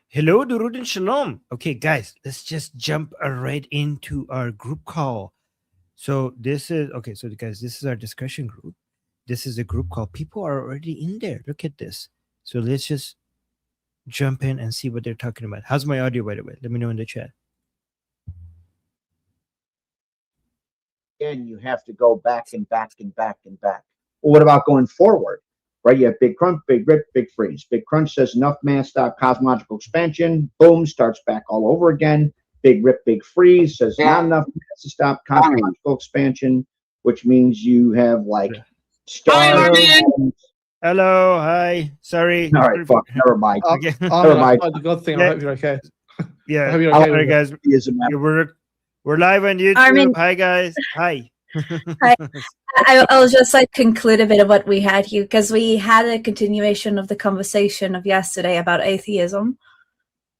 Hello, Durud and Shalom. Okay, guys, let's just jump right into our group call. So this is okay. So guys, this is our discussion group. This is a group call. People are already in there. Look at this. So let's just jump in and see what they're talking about. How's my audio, by the way? Let me know in the chat. Again, you have to go back and back and back and back. Well, what about going forward? Right? You have big crunch, big rip, big freeze. Big crunch says enough man, stop cosmological expansion. Boom, starts back all over again. Big rip, big freeze says not enough man to stop cosmological expansion, which means you have like stars. Hello, hi. Sorry. All right, fuck, never mind. Okay. Never mind. The good thing. I hope you're okay. Yeah. I hope you're okay. Sorry, guys. We're live on YouTube. Armin. Hi, guys. Hi. Hi. I'll just conclude a bit of what we had here, because we had a continuation of the conversation of yesterday about atheism.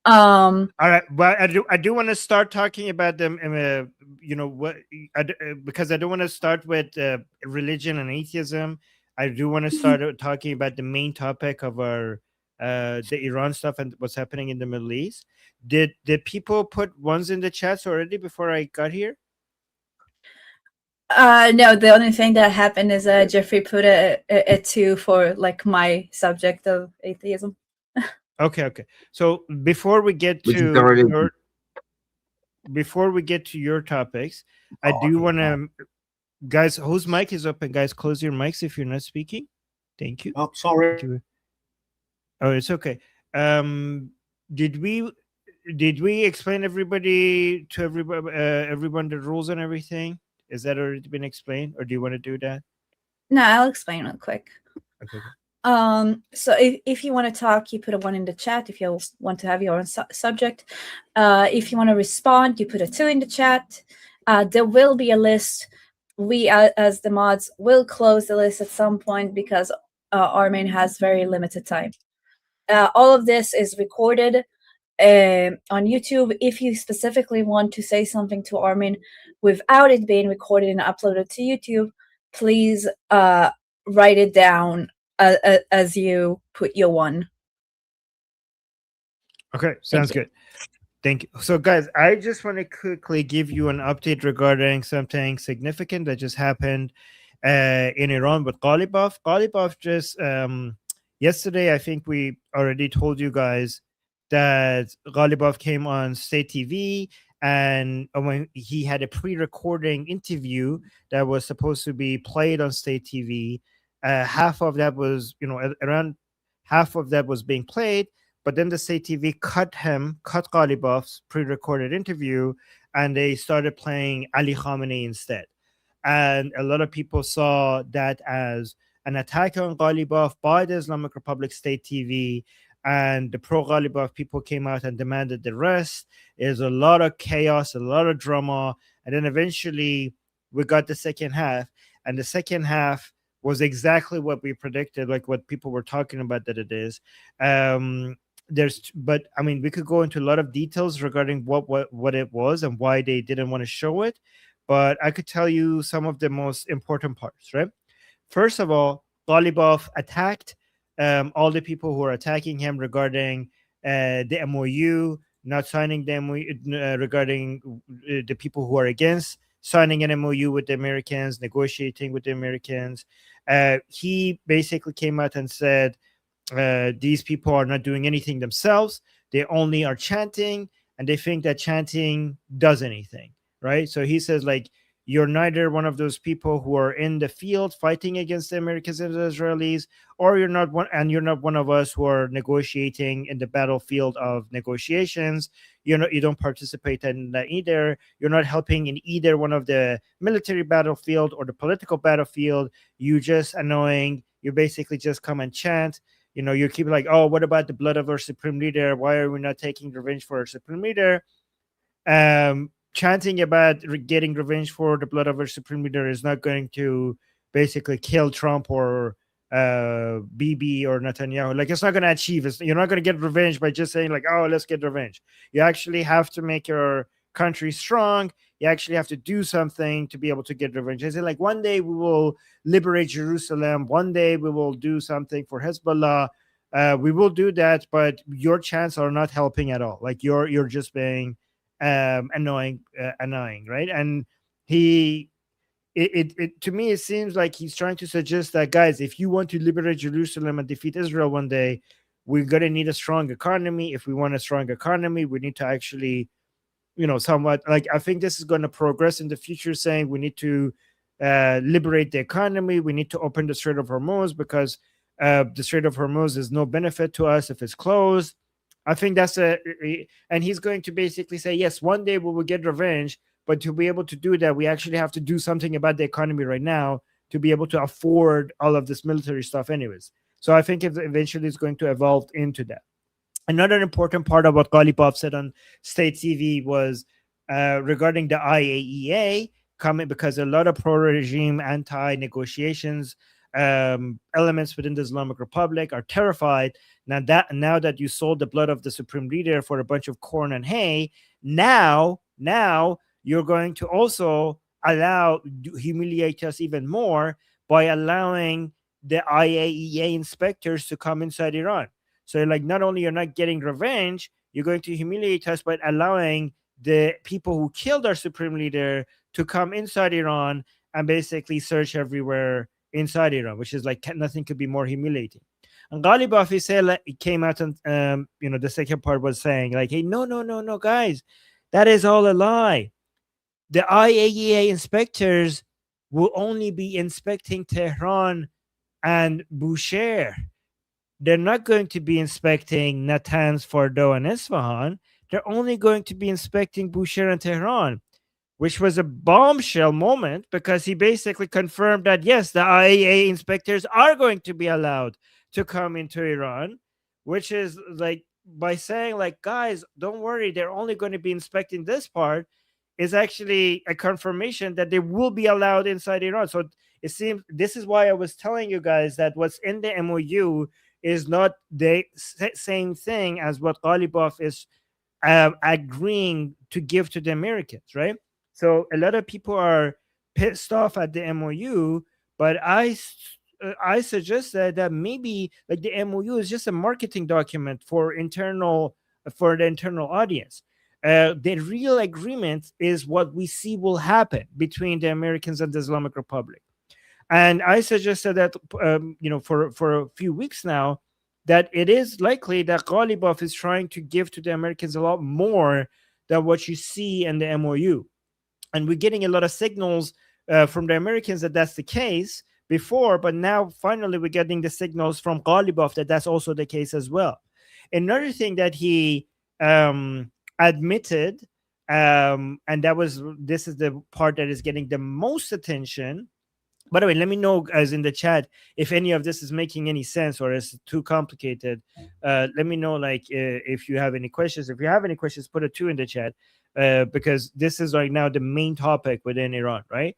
All right, but I do want to start talking about them. Because I don't want to start with religion and atheism. I do want to start talking about the main topic of our the Iran stuff and what's happening in the Middle East. Did people put ones in the chats already before I got here? No, the only thing that happened is Jeffrey put a 2 for like my subject of atheism. Okay. So before we get to your topics, I do want to, guys, whose mic is open? Guys, close your mics if you're not speaking. Thank you. Oh, sorry. Oh, it's okay. Did we explain everyone the rules and everything? Is that already been explained, or do you want to do that? No, I'll explain real quick. Okay. So if you want to talk, you put a 1 in the chat. If you want to have your own subject, if you want to respond, you put a 2 in the chat. There will be a list. We, as the mods, will close the list at some point because Armin has very limited time. All of this is recorded on YouTube. If you specifically want to say something to Armin without it being recorded and uploaded to YouTube, please write it down as you put your 1. Okay, sounds good. Thank you. So, guys, I just want to quickly give you an update regarding something significant that just happened in Iran with Qalibaf. Qalibaf just yesterday, I think we already told you guys that Qalibaf came on state TV, and when he had a pre-recording interview that was supposed to be played on state TV, half of that was, around half of that was being played, but then the state TV cut Qalibaf's pre-recorded interview, and they started playing Ali Khamenei instead. And a lot of people saw that as an attack on Qalibaf by the Islamic Republic state TV, and the pro-Qalibaf people came out and demanded the rest. There's a lot of chaos, a lot of drama, and then eventually we got the second half, and the second half was exactly what we predicted, like what people were talking about that it is. But I mean, we could go into a lot of details regarding what it was and why they didn't want to show it, but I could tell you some of the most important parts, right? First of all, Qalibaf attacked all the people who are attacking him regarding the MOU, not signing the MOU, regarding the people who are against signing an MOU with the Americans, negotiating with the Americans. He basically came out and said, these people are not doing anything themselves. They only are chanting, and they think that chanting does anything, right? So he says, like, you're neither one of those people who are in the field fighting against the Americans and the Israelis, or you're not one of us who are negotiating in the battlefield of negotiations. You don't participate in that either. You're not helping in either one of the military battlefield or the political battlefield. You just annoying. You basically just come and chant. You keep like, oh, what about the blood of our supreme leader? Why are we not taking revenge for our supreme leader? Chanting about getting revenge for the blood of our supreme leader is not going to basically kill Trump or Bibi or Netanyahu. Like, it's not going to achieve it. You're not going to get revenge by just saying like, oh, let's get revenge. You actually have to make your country strong. You actually have to do something to be able to get revenge. I say, like, one day we will liberate Jerusalem. One day we will do something for Hezbollah. we will do that, but your chants are not helping at all. Like you're just being annoying, right? And he it to me it seems like he's trying to suggest that, guys, if you want to liberate Jerusalem and defeat Israel one day, we're gonna need a strong economy. If we want a strong economy, we need to actually, somewhat, like, I think this is going to progress in the future, saying we need to liberate the economy. We need to open the Strait of Hormuz, because the Strait of Hormuz is no benefit to us if it's closed. I think that's and he's going to basically say, yes, one day we will get revenge, but to be able to do that, we actually have to do something about the economy right now to be able to afford all of this military stuff anyways. So I think eventually it's going to evolve into that. Another important part of what Qalibaf said on state TV was regarding the IAEA coming, because a lot of pro-regime, anti-negotiations elements within the Islamic Republic are terrified now that you sold the blood of the supreme leader for a bunch of corn and hay. Now you're going to also humiliate us even more by allowing the IAEA inspectors to come inside Iran. So, like, not only you're not getting revenge, you're going to humiliate us by allowing the people who killed our supreme leader to come inside Iran and basically search everywhere inside Iran, which is like nothing could be more humiliating. And Qalibaf, he said, like, it came out, and the second part was saying, like, hey, no, guys, that is all a lie. The IAEA inspectors will only be inspecting Tehran and Bushehr. They're not going to be inspecting Natanz, Fordo, and Isfahan. They're only going to be inspecting Bushehr and Tehran, which was a bombshell moment, because he basically confirmed that, yes, the IAEA inspectors are going to be allowed to come into Iran, which is like, by saying, like, guys, don't worry, they're only going to be inspecting this part, is actually a confirmation that they will be allowed inside Iran. So it seems, this is why I was telling you guys that what's in the MOU is not the same thing as what Qalibaf is agreeing to give to the Americans, right? So a lot of people are pissed off at the MOU, but I suggested that maybe, like, the MOU is just a marketing document for the internal audience. The real agreement is what we see will happen between the Americans and the Islamic Republic. And I suggested that, for a few weeks now, that it is likely that Qalibaf is trying to give to the Americans a lot more than what you see in the MOU. And we're getting a lot of signals from the Americans that that's the case before, but now finally we're getting the signals from Qalibaf that that's also the case as well. Another thing that he admitted, and this is the part that is getting the most attention. By the way, let me know, guys, in the chat, if any of this is making any sense or is too complicated. Let me know, like, if you have any questions. If you have any questions, put a 2 in the chat, because this is right now the main topic within Iran, right?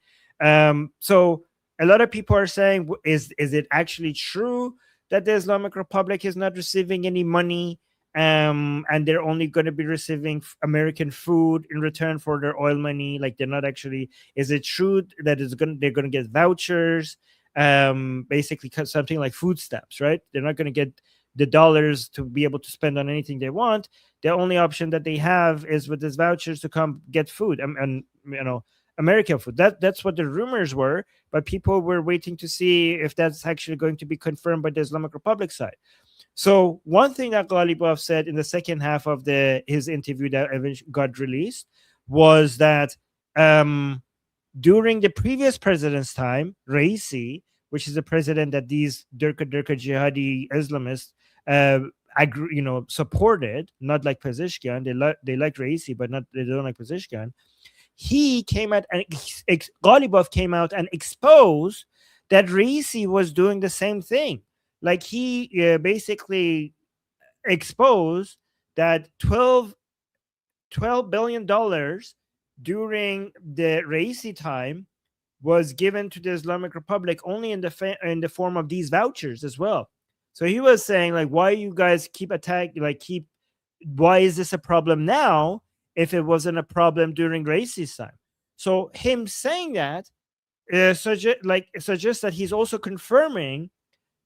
So a lot of people are saying, is it actually true that the Islamic Republic is not receiving any money, and they're only going to be receiving American food in return for their oil money? Like, they're not actually, is it true that they're going to get vouchers, basically something like food stamps, right? They're not going to get the dollars to be able to spend on anything they want. The only option that they have is with these vouchers to come get food, and American food. That's what the rumors were, but people were waiting to see if that's actually going to be confirmed by the Islamic Republic side. So one thing that Qalibaf said in the second half of his interview that eventually got released was that during the previous president's time, Raisi, which is the president that these Durka jihadi Islamists supported, not like Pezeshkian. They like Raisi, but they don't like Pezeshkian. He came out, and Qalibaf came out and exposed that Raisi was doing the same thing. Like, he basically exposed that $12 billion during the Raisi time was given to the Islamic Republic only in the form of these vouchers as well. So he was saying, like, why you guys keep attacking, why is this a problem now if it wasn't a problem during Raisi's time? So him saying that suggests that he's also confirming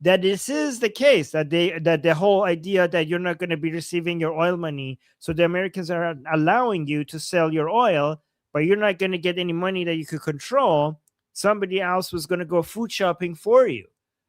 that this is the case, that the whole idea that you're not going to be receiving your oil money, so the Americans are allowing you to sell your oil, but you're not going to get any money that you could control. Somebody else was going to go food shopping for you.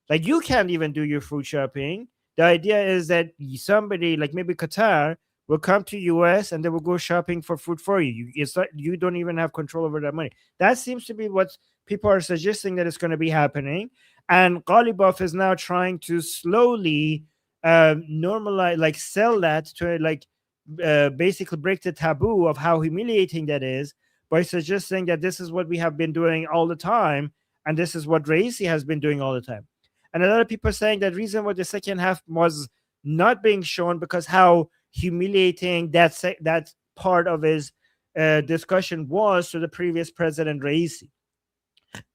Like, you can't even do your food shopping. The idea is that somebody, like maybe Qatar, will come to US and they will go shopping for food for you. It's like you don't even have control over that money. That seems to be what people are suggesting that is going to be happening. And Qalibaf is now trying to slowly normalize, like sell that to basically break the taboo of how humiliating that is by suggesting that this is what we have been doing all the time, and this is what Raisi has been doing all the time. And a lot of people are saying that reason why the second half was not being shown because how humiliating that part of his discussion was to the previous president Raisi.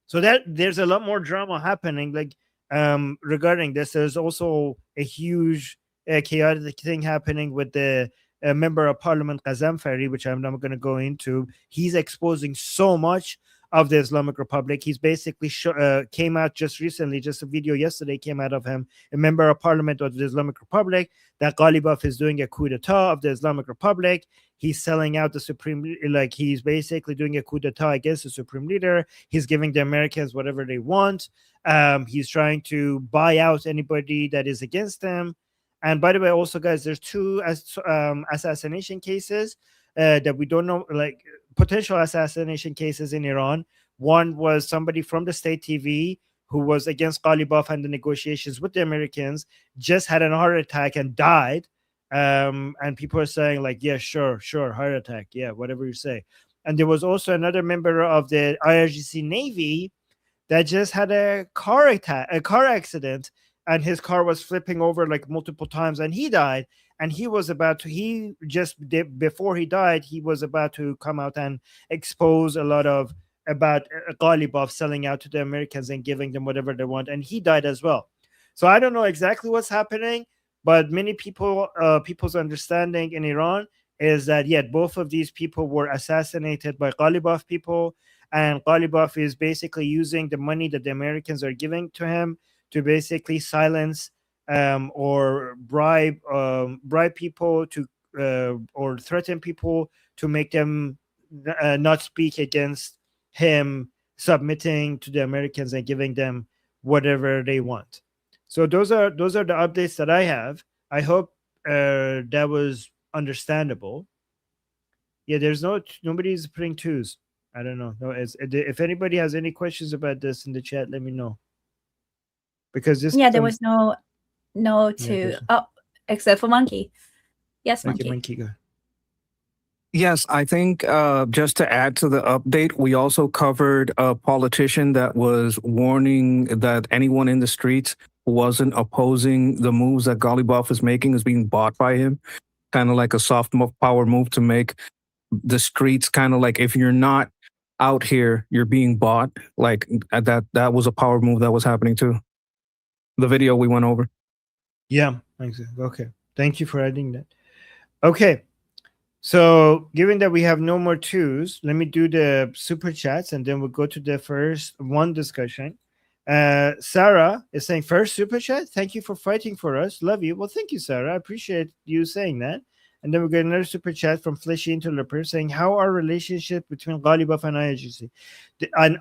So that there's a lot more drama happening, like regarding this. There's also a huge chaotic thing happening with the member of parliament Qazamfari, which I'm not going to go into. He's exposing so much of the Islamic Republic. He's basically came out just recently, just a video yesterday came out of him, a member of parliament of the Islamic Republic, that Qalibaf is doing a coup d'etat of the Islamic Republic. He's selling out the supreme, like he's basically doing a coup d'etat against the supreme leader. He's giving the Americans whatever they want. He's trying to buy out anybody that is against him. And by the way, also guys, there's two assassination cases that we don't know, like potential assassination cases in Iran. One was somebody from the state TV who was against Qalibaf and the negotiations with the Americans, just had a heart attack and died. And people are saying like, yeah, sure, heart attack, yeah, whatever you say. And there was also another member of the IRGC Navy that just had a car accident, and his car was flipping over like multiple times, and he died. And he was about to, before he died, he was about to come out and expose a lot of about Qalibaf selling out to the Americans and giving them whatever they want, and he died as well. So I don't know exactly what's happening, but many people's understanding in Iran is that, yeah, both of these people were assassinated by Qalibaf people, and Qalibaf is basically using the money that the Americans are giving to him to basically silence or bribe people to or threaten people to make them not speak against him submitting to the Americans and giving them whatever they want. So those are the updates that I have. I hope that was understandable. Yeah, there's nobody's putting twos. I don't know. No, if anybody has any questions about this in the chat, let me know. Because this, there was no two. Except for Monkey. Yes, Monkey. Go. Yes, I think just to add to the update, we also covered a politician that was warning that anyone in the streets who wasn't opposing the moves that Qalibaf is making is being bought by him. Kind of like a soft power move to make the streets kind of like, if you're not out here, you're being bought. Like that was a power move that was happening too. The video we went over. Yeah. Okay. Thank you for adding that. Okay. So given that we have no more twos, let me do the super chats and then we'll go to the first one discussion. Sarah is saying, first super chat, thank you for fighting for us. Love you. Well, thank you, Sarah. I appreciate you saying that. And then we get another super chat from Fleshy Interloper saying, how are relationship between Qalibaf and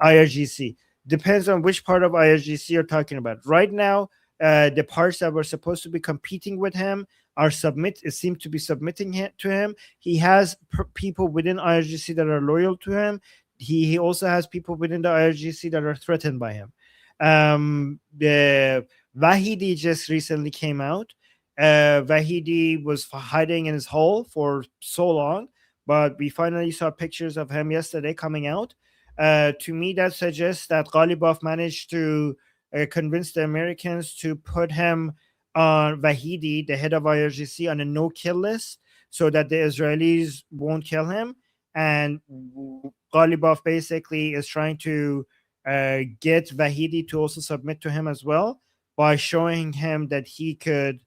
IRGC? Depends on which part of IRGC you're talking about. Right now, the parts that were supposed to be competing with him seem to be submitting to him. He has people within IRGC that are loyal to him. He also has people within the IRGC that are threatened by him. The Vahidi just recently came out. Vahidi was hiding in his hole for so long, but we finally saw pictures of him yesterday coming out. To me, that suggests that Qalibaf managed to convince the Americans to put him on Vahidi, the head of IRGC, on a no-kill list so that the Israelis won't kill him. And Qalibaf basically is trying to get Vahidi to also submit to him as well by showing him that he could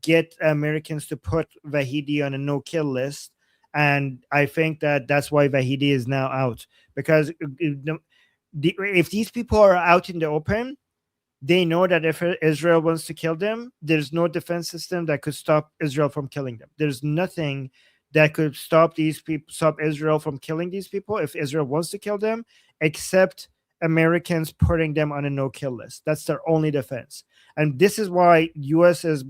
get Americans to put Vahidi on a no-kill list. And I think that that's why Vahidi is now out. Because if these people are out in the open, they know that if Israel wants to kill them, there's no defense system that could stop Israel from killing them. There's nothing that could stop Israel from killing these people if Israel wants to kill them, except Americans putting them on a no-kill list. That's their only defense. And this is why U.S. is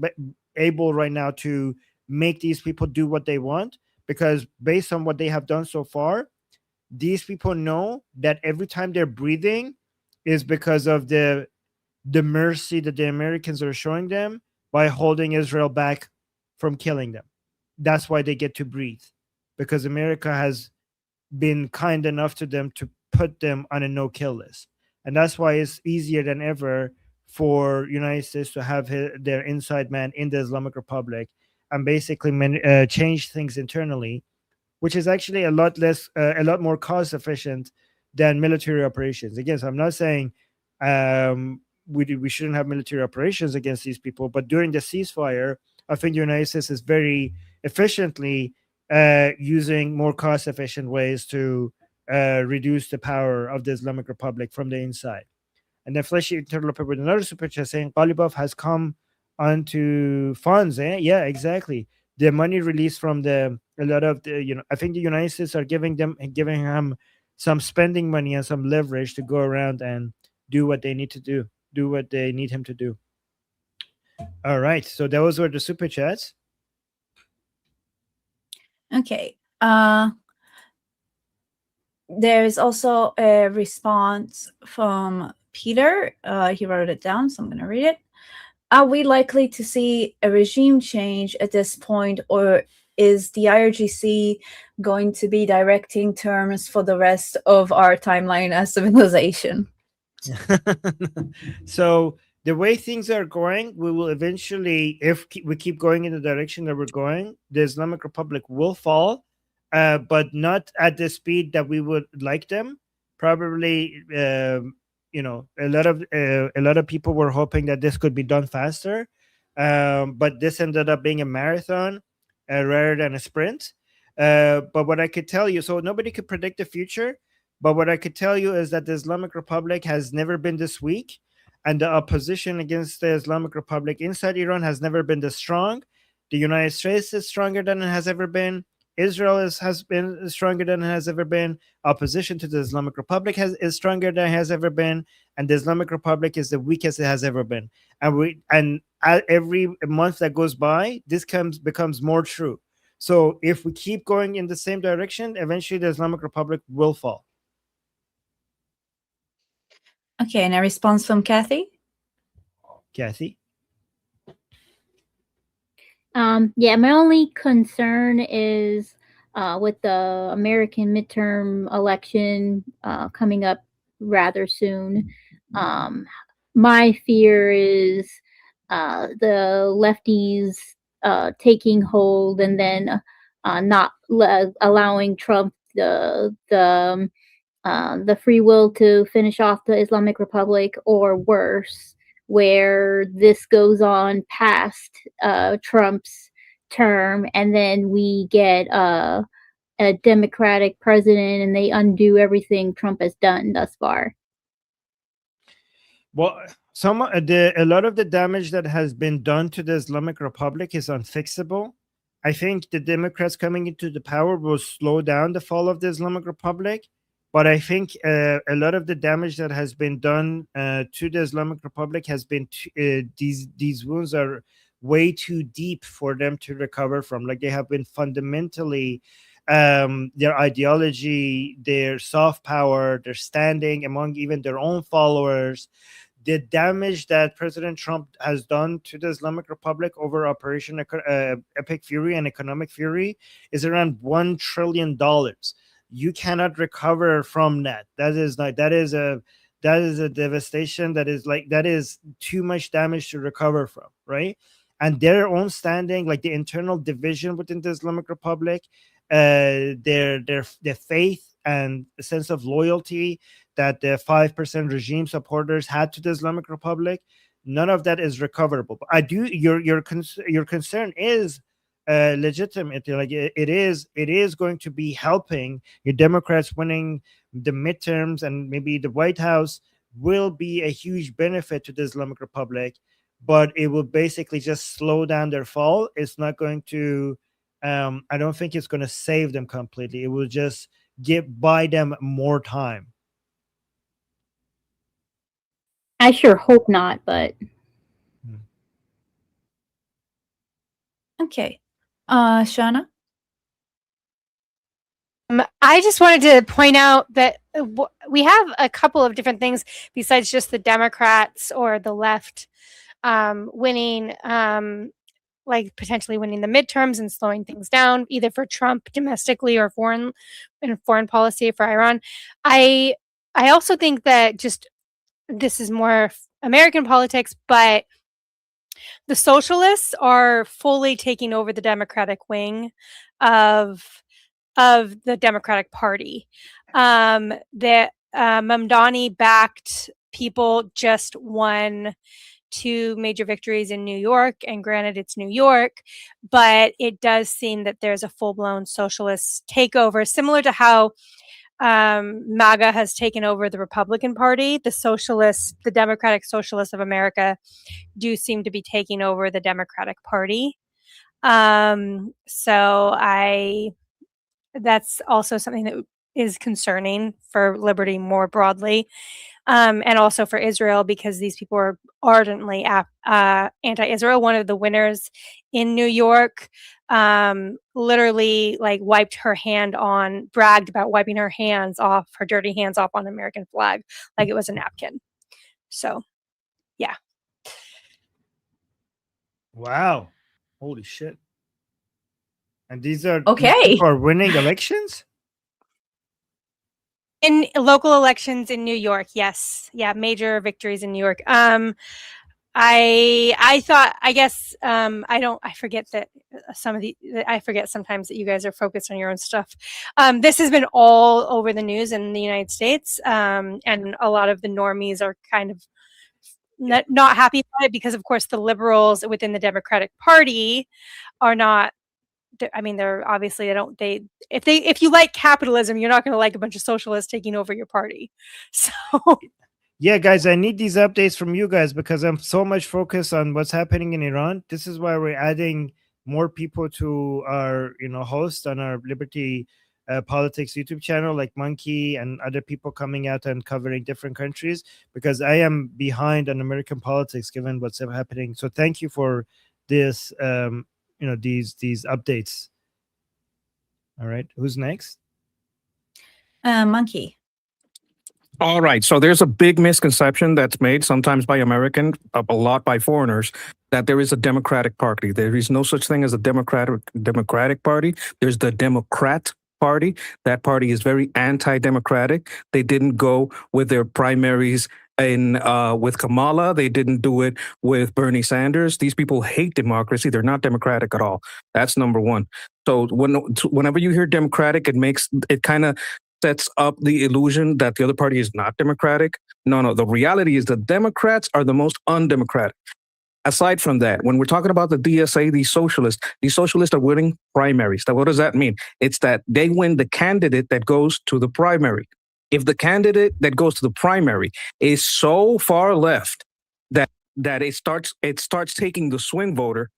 able right now to make these people do what they want, because based on what they have done so far, these people know that every time they're breathing is because of the mercy that the Americans are showing them by holding Israel back from killing them. That's why they get to breathe, because America has been kind enough to them to put them on a no-kill list. And that's why it's easier than ever for United States to have their inside man in the Islamic Republic and basically change things internally, which is actually a lot more cost efficient than military operations. Again, so I'm not saying we shouldn't have military operations against these people, but during the ceasefire, I think the United States is very efficiently using more cost efficient ways to reduce the power of the Islamic Republic from the inside. And then Fleshy interloper with another super chat saying Qalibaf has come onto funds. Yeah, exactly. The money released from a lot of the, I think the United States are giving him some spending money and some leverage to go around and do what they need to do what they need him to do. All right, so those were the super chats. Okay. There's also a response from Peter. He wrote it down, so I'm going to read it. Are we likely to see a regime change at this point, or is the IRGC going to be directing terms for the rest of our timeline as civilization? So the way things are going, we will eventually, if we keep going in the direction that we're going, the Islamic Republic will fall, but not at the speed that we would like them. Probably, a lot of people were hoping that this could be done faster, but this ended up being a marathon rather than a sprint. But what I could tell you, so nobody could predict the future. But what I could tell you is that the Islamic Republic has never been this weak, and the opposition against the Islamic Republic inside Iran has never been this strong. The United States is stronger than it has ever been. Israel has been stronger than it has ever been. Opposition to the Islamic Republic is stronger than it has ever been, and the Islamic Republic is the weakest it has ever been. And every month that goes by, this becomes more true. So if we keep going in the same direction, eventually the Islamic Republic will fall. Okay, and a response from Kathy? Kathy? Yeah, my only concern is with the American midterm election coming up rather soon. My fear is the lefties taking hold and then not allowing Trump the free will to finish off the Islamic Republic, or worse, where this goes on past Trump's term, and then we get a Democratic president, and they undo everything Trump has done thus far. Well, a lot of the damage that has been done to the Islamic Republic is unfixable. I think the Democrats coming into the power will slow down the fall of the Islamic Republic. But I think a lot of the damage that has been done to the Islamic Republic has been these wounds are way too deep for them to recover from. Like, they have been fundamentally their ideology, their soft power, their standing among even their own followers. The damage that President Trump has done to the Islamic Republic over Operation Epic Fury and Economic Fury is around $1 trillion. You cannot recover from that. That is a devastation. That is too much damage to recover from, right? And their own standing, like the internal division within the Islamic Republic, their faith and a sense of loyalty that the 5% regime supporters had to the Islamic Republic, none of that is recoverable. But your concern is legitimate. Like, it is going to be helping your Democrats winning the midterms and maybe the White House will be a huge benefit to the Islamic Republic, but it will basically just slow down their fall. It's not going to, I don't think it's going to save them completely. It will just buy them more time. I sure hope not, but Okay. Shauna? I just wanted to point out that we have a couple of different things besides just the Democrats or the left winning, like potentially winning the midterms and slowing things down, either for Trump domestically or foreign policy for Iran. I also think that just this is more American politics, but the socialists are fully taking over the Democratic wing of the Democratic Party. The Mamdani backed people just won 2 major victories in New York, and granted it's New York, but it does seem that there's a full-blown socialist takeover, similar to how MAGA has taken over the Republican Party. The Democratic Socialists of America do seem to be taking over the Democratic Party. So that's also something that is concerning for liberty more broadly, and also for Israel, because these people are ardently anti-Israel. One of the winners in New York literally bragged about wiping her dirty hands off on the American flag like it was a napkin. So, yeah. Wow. Holy shit. And these Okay. people are winning elections? In local elections in New York, yes. Yeah, major victories in New York. I forget that I forget sometimes that you guys are focused on your own stuff. This has been all over the news in the United States, and a lot of the normies are kind of not happy about it, because of course the liberals within the Democratic Party are not. I mean, they're obviously if you like capitalism, you're not going to like a bunch of socialists taking over your party. So yeah, guys, I need these updates from you guys because I'm so much focused on what's happening in Iran. This is why we're adding more people to our, host on our Liberty Politics YouTube channel, like Monkey and other people coming out and covering different countries, because I am behind on American politics given what's happening. So thank you for this. These updates. All right, who's next? Monkey. All right. So there's a big misconception that's made sometimes by Americans, a lot by foreigners, that there is a Democratic Party. There is no such thing as a Democratic Party. There's the Democrat Party. That party is very anti-democratic. They didn't go with their primaries with Kamala. They didn't do it with Bernie Sanders. These people hate democracy. They're not democratic at all. That's number one. So whenever you hear Democratic, it kind of sets up the illusion that the other party is not democratic. No. The reality is the Democrats are the most undemocratic. Aside from that, when we're talking about the DSA, these socialists are winning primaries. Now, what does that mean? It's that they win the candidate that goes to the primary. If the candidate that goes to the primary is so far left that it starts taking the swing voter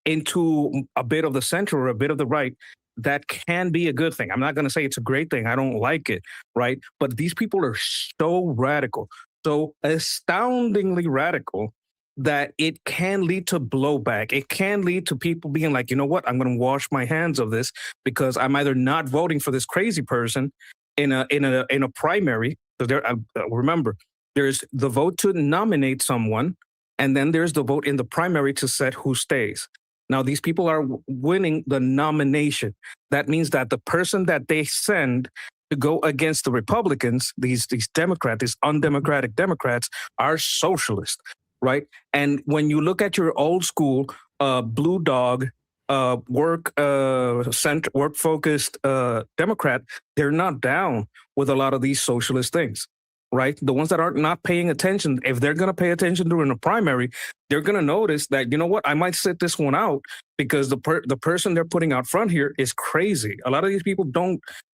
into a bit of the center or a bit of the right, that can be a good thing. I'm not going to say it's a great thing. I don't like it, right? But these people are so radical, so astoundingly radical, that it can lead to blowback. It can lead to people being like, you know what, I'm going to wash my hands of this because I'm either not voting for this crazy person in a primary. So remember, there's the vote to nominate someone, and then there's the vote in the primary to set who stays. Now, these people are winning the nomination. That means that the person that they send to go against the Republicans, these Democrats, these undemocratic Democrats, are socialist, right? And when you look at your old school blue dog work-focused Democrat, they're not down with a lot of these socialist things. right? The ones that are not paying attention, if they're going to pay attention during the primary, they're going to notice that, you know what, I might sit this one out because the person they're putting out front here is crazy. A lot of these people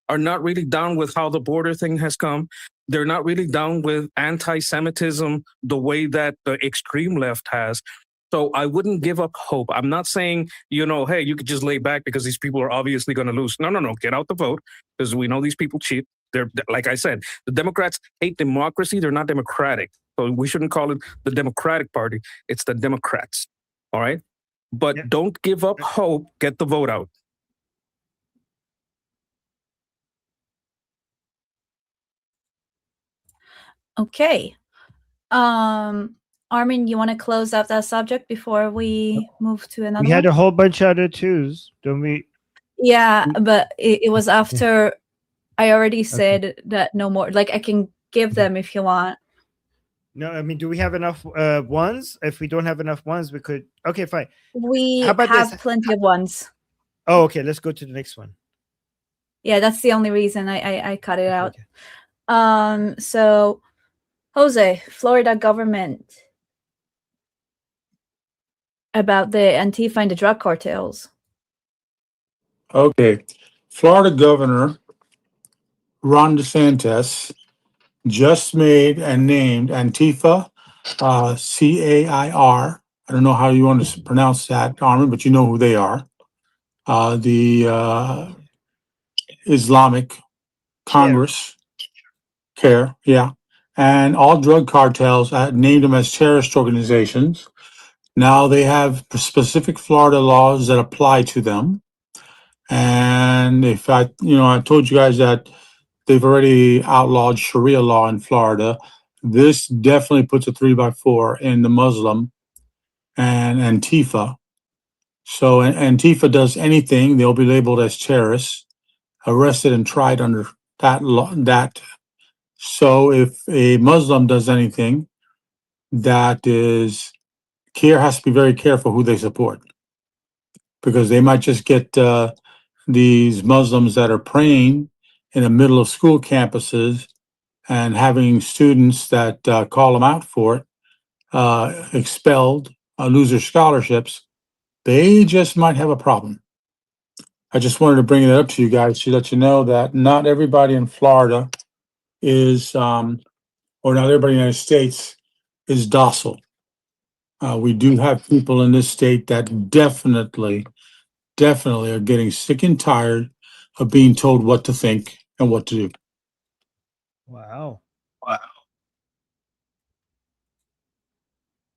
are not really down with how the border thing has come. They're not really down with anti-Semitism the way that the extreme left has. So I wouldn't give up hope. I'm not saying, hey, you could just lay back because these people are obviously going to lose. No. Get out the vote because we know these people cheat. They're, like I said, the Democrats hate democracy. They're not democratic. So we shouldn't call it the Democratic Party. It's the Democrats. All right. But don't give up hope. Get the vote out. Okay. Armin, you want to close out that subject before we move to another We had one? a whole bunch of other twos, don't we? Yeah, but it was after I already said that no more. Like, I can give them if you want. No, I mean, do we have enough ones? If we don't have enough ones, we could. Okay, fine. We How about have this? plenty of ones. Oh, okay. Let's go to the next one. Yeah, that's the only reason I cut it out. Okay. So, Jose, Florida government about the Antifa and the drug cartels. Okay. Florida Governor Ron DeSantis just made and named Antifa, CAIR. I don't know how you want to pronounce that, Armin, but you know who they are. The Islamic Congress, CARE, yeah. And all drug cartels named them as terrorist organizations. Now they have specific Florida laws that apply to them. And if I told you guys that they've already outlawed Sharia law in Florida. This definitely puts a 3x4 in the Muslim and Antifa. So Antifa does anything, they'll be labeled as terrorists, arrested and tried under that law. So if a Muslim does anything, CARE has to be very careful who they support, because they might just get these Muslims that are praying in the middle of school campuses and having students that call them out for it expelled, lose their scholarships. They just might have a problem. I just wanted to bring that up to you guys to let you know that not everybody in Florida is, or not everybody in the United States is docile. We do have people in this state that definitely are getting sick and tired of being told what to think and what to do. Wow.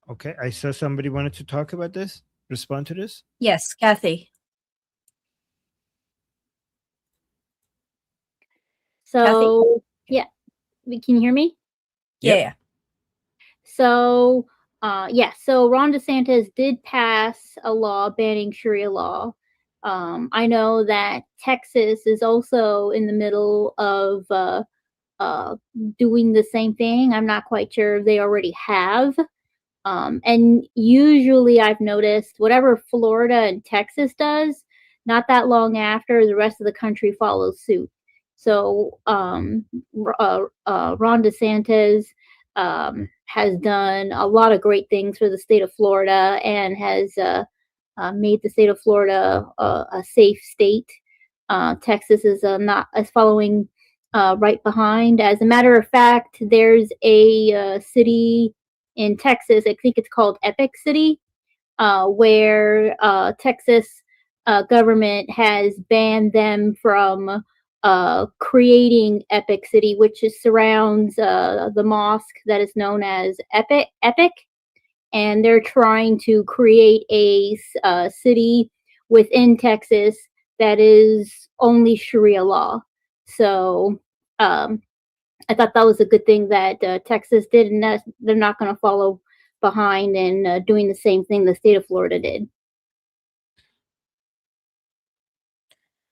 Okay, I saw somebody wanted to talk about this, respond to this. Yes, Kathy. So, yeah, can you hear me? Yeah. So, so Ron DeSantis did pass a law banning Sharia law. I know that Texas is also in the middle of doing the same thing. I'm not quite sure if they already have. And usually I've noticed whatever Florida and Texas does, not that long after, the rest of the country follows suit. So Ron DeSantis has done a lot of great things for the state of Florida and has made the state of Florida a safe state. Texas is following right behind. As a matter of fact, there's a city in Texas, I think it's called Epic City, where Texas government has banned them from creating Epic City, which surrounds the mosque that is known as Epic, and they're trying to create a city within Texas that is only Sharia law. So I thought that was a good thing that Texas did, and that they're not going to follow behind and doing the same thing the state of Florida did.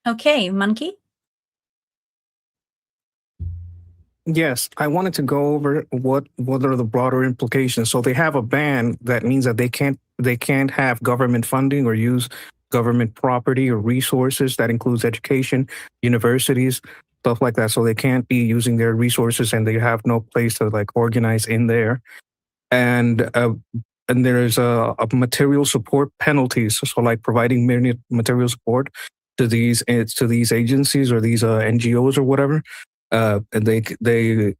Okay, Monkey. Yes, I wanted to go over what are the broader implications. So they have a ban that means that they can't have government funding or use government property or resources. That includes education, universities. stuff like that. So they can't be using their resources, and they have no place to like organize in there. And there's a material support penalties. So like providing material support to these agencies or these NGOs or whatever. And they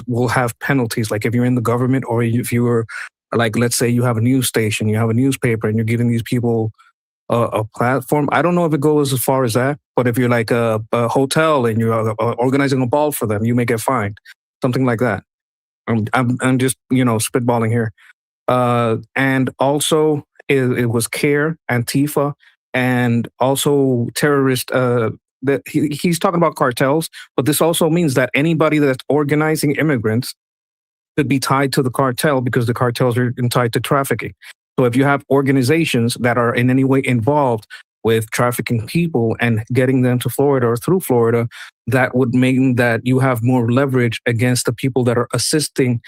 will have penalties. Like if you're in the government, or if you were like, let's say you have a news station, you have a newspaper, and you're giving these people a platform. I don't know if it goes as far as that, but if you're like a hotel and you're organizing a ball for them, you may get fined, something like that. I'm just spitballing here. And also it was CARE, Antifa, and also terrorist. That he's talking about cartels, but this also means that anybody that's organizing immigrants could be tied to the cartel, because the cartels are tied to trafficking. So if you have organizations that are in any way involved with trafficking people and getting them to Florida or through Florida, that would mean that you have more leverage against the people that are assisting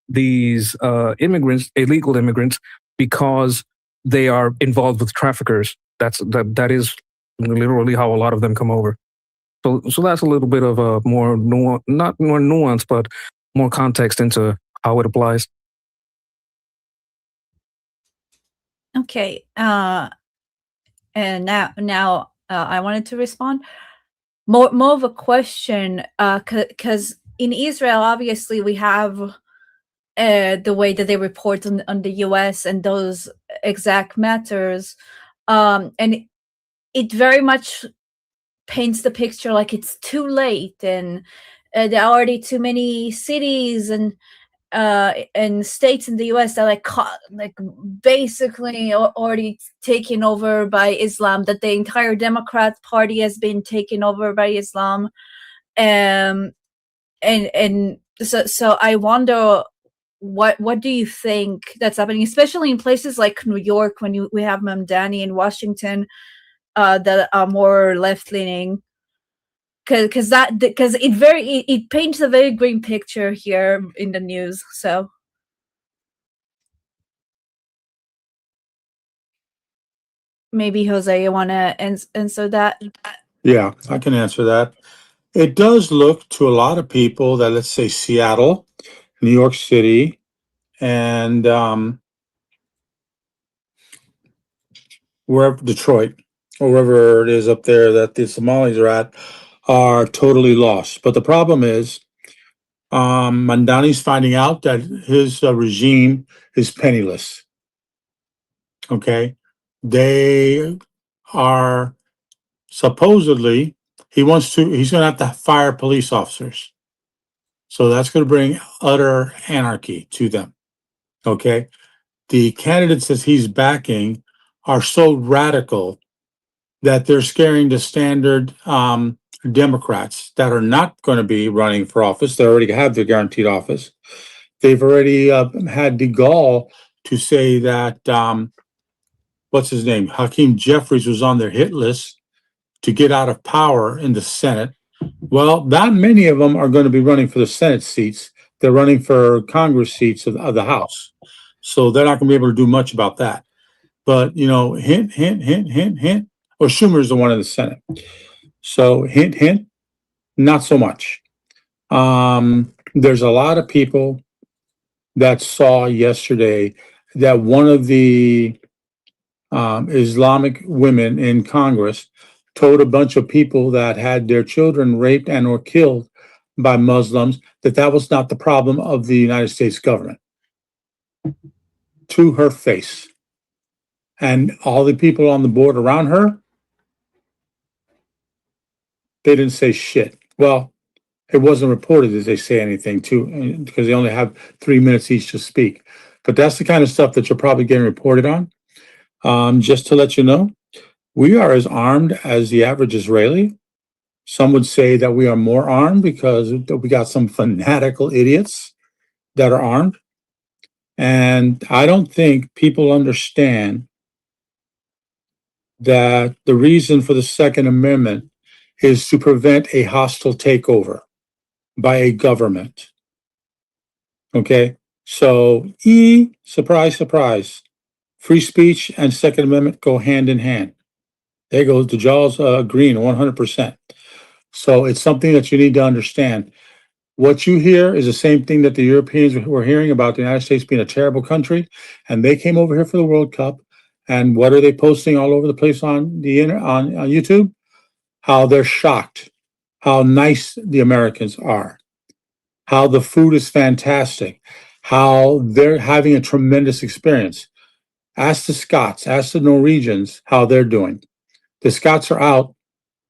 these immigrants, illegal immigrants, because they are involved with traffickers. That is literally how a lot of them come over. So that's a little bit of a more not more nuance, but more context into how it applies. Okay. And now I wanted to respond. More of a question, because in Israel, obviously, we have the way that they report on the U.S. and those exact matters, and it very much paints the picture like it's too late, and there are already too many cities and states in the U.S. that like basically already taken over by Islam. That the entire Democrat Party has been taken over by Islam, and so I wonder what do you think that's happening, especially in places like New York, when we have Mamdani in Washington that are more left leaning. Because it paints a very grim picture here in the news. So maybe Jose, you want to answer that? Yeah, I can answer that. It does look to a lot of people that, let's say, Seattle, New York City, and wherever, Detroit, or wherever it is up there that the Somalis are at, are totally lost. But the problem is, Mandani's finding out that his regime is penniless. Okay, they are supposedly he's going to have to fire police officers. So that's going to bring utter anarchy to them. Okay, the candidates that he's backing are so radical that they're scaring the standard Democrats that are not going to be running for office. They already have their guaranteed office. They've already had the gall to say that, what's his name? Hakeem Jeffries was on their hit list to get out of power in the Senate. Well, not many of them are going to be running for the Senate seats. They're running for Congress seats of the House. So they're not going to be able to do much about that. But, hint, hint, hint, hint, hint. Or Schumer's the one in the Senate. So hint, hint, not so much. There's a lot of people that saw yesterday that one of the Islamic women in Congress told a bunch of people that had their children raped and or killed by Muslims that was not the problem of the United States government. To her face. And all the people on the board around her, they didn't say shit. Well, it wasn't reported that they say anything too, because they only have 3 minutes each to speak. But that's the kind of stuff that you're probably getting reported on. Just to let you know, we are as armed as the average Israeli. Some would say that we are more armed because we got some fanatical idiots that are armed. And I don't think people understand that the reason for the Second Amendment is to prevent a hostile takeover by a government. Okay? So, surprise, surprise. Free speech and Second Amendment go hand in hand. There goes the jaws agreeing 100%. So it's something that you need to understand. What you hear is the same thing that the Europeans were hearing about the United States being a terrible country, and they came over here for the World Cup. And what are they posting all over the place on the on YouTube? How they're shocked, how nice the Americans are, how the food is fantastic, how they're having a tremendous experience. Ask the Scots, ask the Norwegians how they're doing. The Scots are out,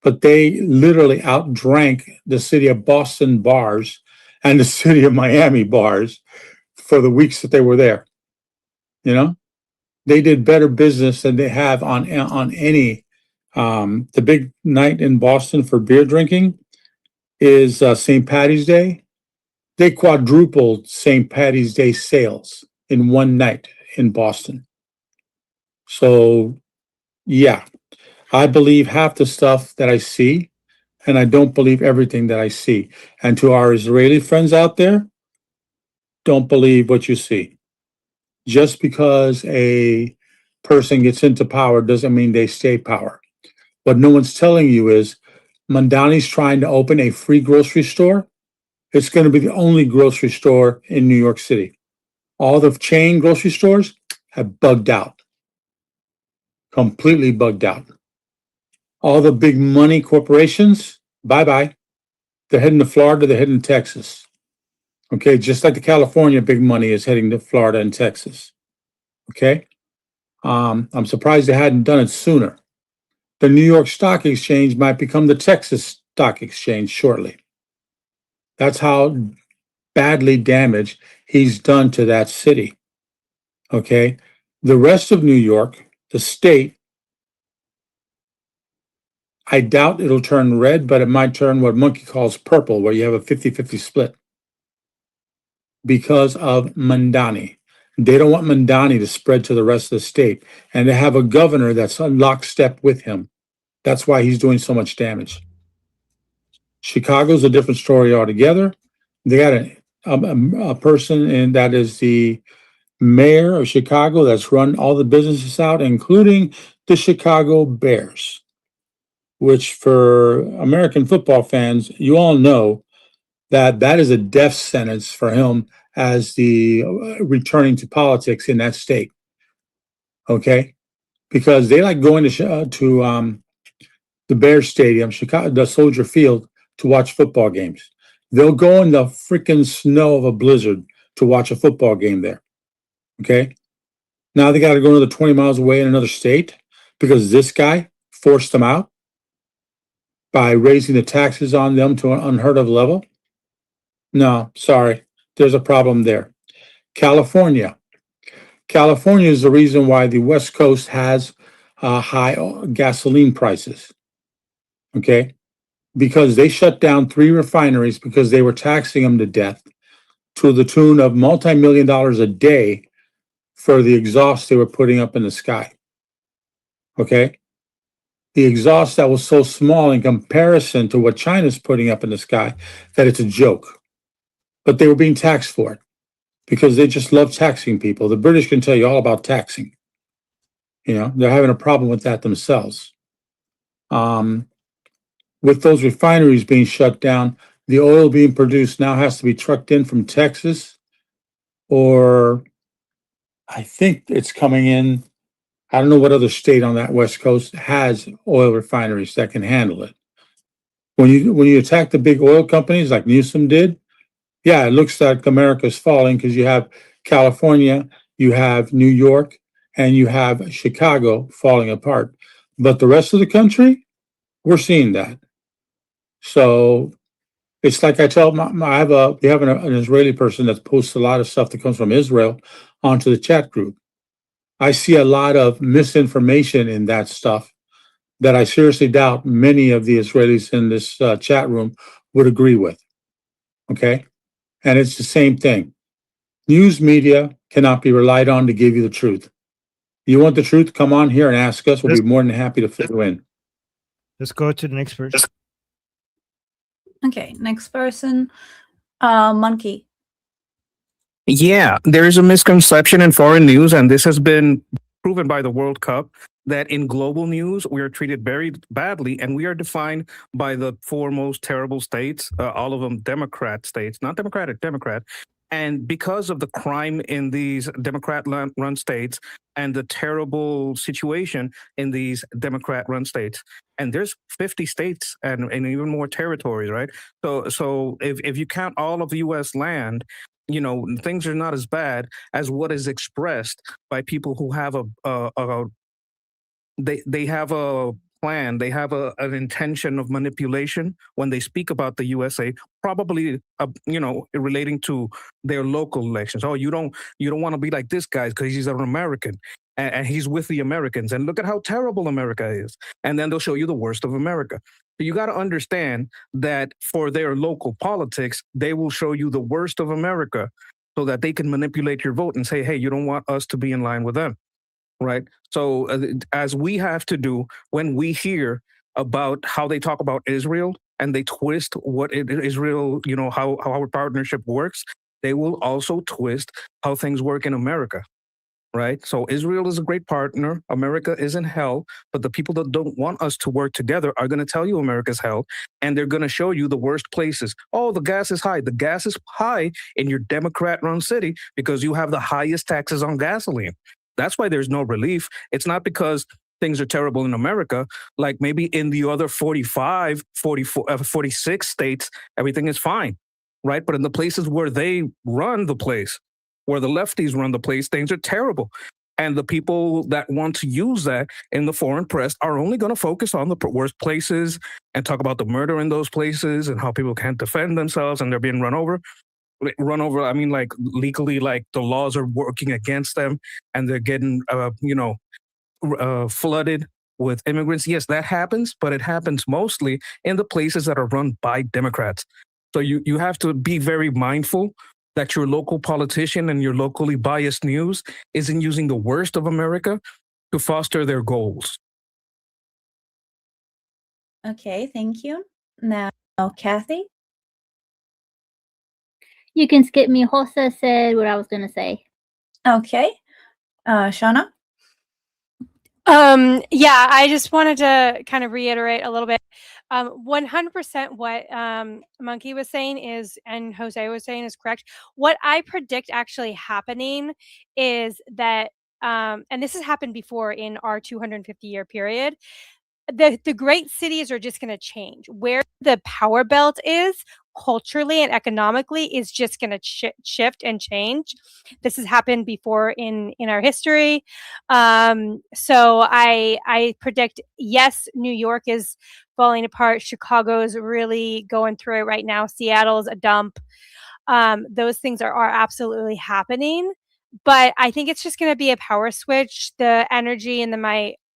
but they literally outdrank the city of Boston bars and the city of Miami bars for the weeks that they were there. You know, they did better business than they have on any. The big night in Boston for beer drinking is St. Patty's Day. They quadrupled St. Patty's Day sales in one night in Boston. So, yeah, I believe half the stuff that I see, and I don't believe everything that I see. And to our Israeli friends out there, don't believe what you see. Just because a person gets into power doesn't mean they stay power. What no one's telling you is Mandani's trying to open a free grocery store. It's going to be the only grocery store in New York City. All the chain grocery stores have bugged out. Completely bugged out. All the big money corporations, bye-bye. They're heading to Florida, they're heading to Texas. Okay, just like the California big money is heading to Florida and Texas. Okay? I'm surprised they hadn't done it sooner. The New York Stock Exchange might become the Texas Stock Exchange shortly. That's how badly damaged he's done to that city. Okay? The rest of New York, the state, I doubt it'll turn red, but it might turn what Monkey calls purple, where you have a 50-50 split because of Mandani. They don't want Mandani to spread to the rest of the state, and they have a governor that's on lockstep with him. That's why he's doing so much damage. Chicago's a different story altogether. They got a person, and that is the mayor of Chicago that's run all the businesses out, including the Chicago Bears, which for American football fans, you all know that that is a death sentence for him as the returning to politics in that state. Okay, because they like going to the Bears Stadium, Chicago, the Soldier Field, to watch football games. They'll go in the freaking snow of a blizzard to watch a football game there. Okay, now they got to go another 20 miles away in another state because this guy forced them out by raising the taxes on them to an unheard of level. No, sorry, there's a problem there. California is the reason why the West Coast has high gasoline prices. Okay, because they shut down 3 refineries because they were taxing them to death to the tune of multi-million dollars a day for the exhaust they were putting up in the sky. Okay, the exhaust that was so small in comparison to what China's putting up in the sky that it's a joke. But they were being taxed for it because they just love taxing people. The British can tell you all about taxing. You know, they're having a problem with that themselves. With those refineries being shut down, the oil being produced now has to be trucked in from Texas, or I think it's coming in. I don't know what other state on that West Coast has oil refineries that can handle it. When you attack the big oil companies like Newsom did, yeah, it looks like America's falling because you have California, you have New York, and you have Chicago falling apart. But the rest of the country, we're seeing that. So it's like I tell we have an Israeli person that posts a lot of stuff that comes from Israel onto the chat group. I see a lot of misinformation in that stuff that I seriously doubt many of the Israelis in this chat room would agree with. Okay? And it's the same thing. News media cannot be relied on to give you the truth. You want the truth? Come on here and ask us. We'll be more than happy to fill you in. Let's go to the next person. Okay, next person. Monkey. Yeah, there is a misconception in foreign news, and this has been proven by the World Cup, that in global news we are treated very badly, and we are defined by the four most terrible states, all of them Democrat states, not Democratic, Democrat. And because of the crime in these Democrat-run states and the terrible situation in these Democrat-run states, and there's 50 states and even more territories, right? So if you count all of the U.S. land, you know, things are not as bad as what is expressed by people who have they have a plan, they have an intention of manipulation when they speak about the USA, probably you know, relating to their local elections. Oh, you don't want to be like this guy because he's an American and he's with the Americans, and look at how terrible America is. And then they'll show you the worst of America. So you got to understand that for their local politics, they will show you the worst of America so that they can manipulate your vote and say, hey, you don't want us to be in line with them. Right. So as we have to do when we hear about how they talk about Israel and they twist what Israel, you know, how our partnership works, they will also twist how things work in America. Right. So Israel is a great partner. America is in hell. But the people that don't want us to work together are going to tell you America's hell. And they're going to show you the worst places. Oh, the gas is high. The gas is high in your Democrat-run city because you have the highest taxes on gasoline. That's why there's no relief. It's not because things are terrible in America. Like maybe in the other 45, 44, 46 states, everything is fine, right? But in the places where they run the place, where the lefties run the place, things are terrible. And the people that want to use that in the foreign press are only going to focus on the worst places and talk about the murder in those places and how people can't defend themselves and they're being run over. I mean, like legally, like the laws are working against them and they're getting, flooded with immigrants. Yes, that happens, but it happens mostly in the places that are run by Democrats. So you have to be very mindful that your local politician and your locally biased news isn't using the worst of America to foster their goals. Okay, thank you. Now, Kathy. You can skip me. Hossa said what I was going to say. Okay. Shauna? Yeah, I just wanted to kind of reiterate a little bit. 100% what Monkey was saying is, and Jose was saying is correct. What I predict actually happening is that, and this has happened before in our 250-year period, the great cities are just going to change. Where the power belt is culturally and economically is just going to shift and change. This has happened before in our history. So I predict, yes, New York is falling apart. Chicago's really going through it right now. Seattle's a dump. Those things are absolutely happening. But I think it's just going to be a power switch. The energy and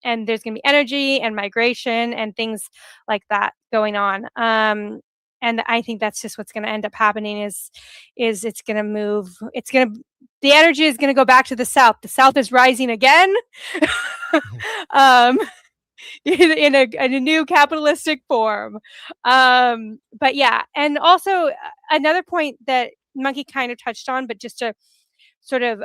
and there's going to be energy and migration and things like that going on. And I think that's just what's going to end up happening is it's going to move. The energy is going to go back to the South. The South is rising again. In a new capitalistic form. But yeah, and also another point that Monkey kind of touched on, but just to sort of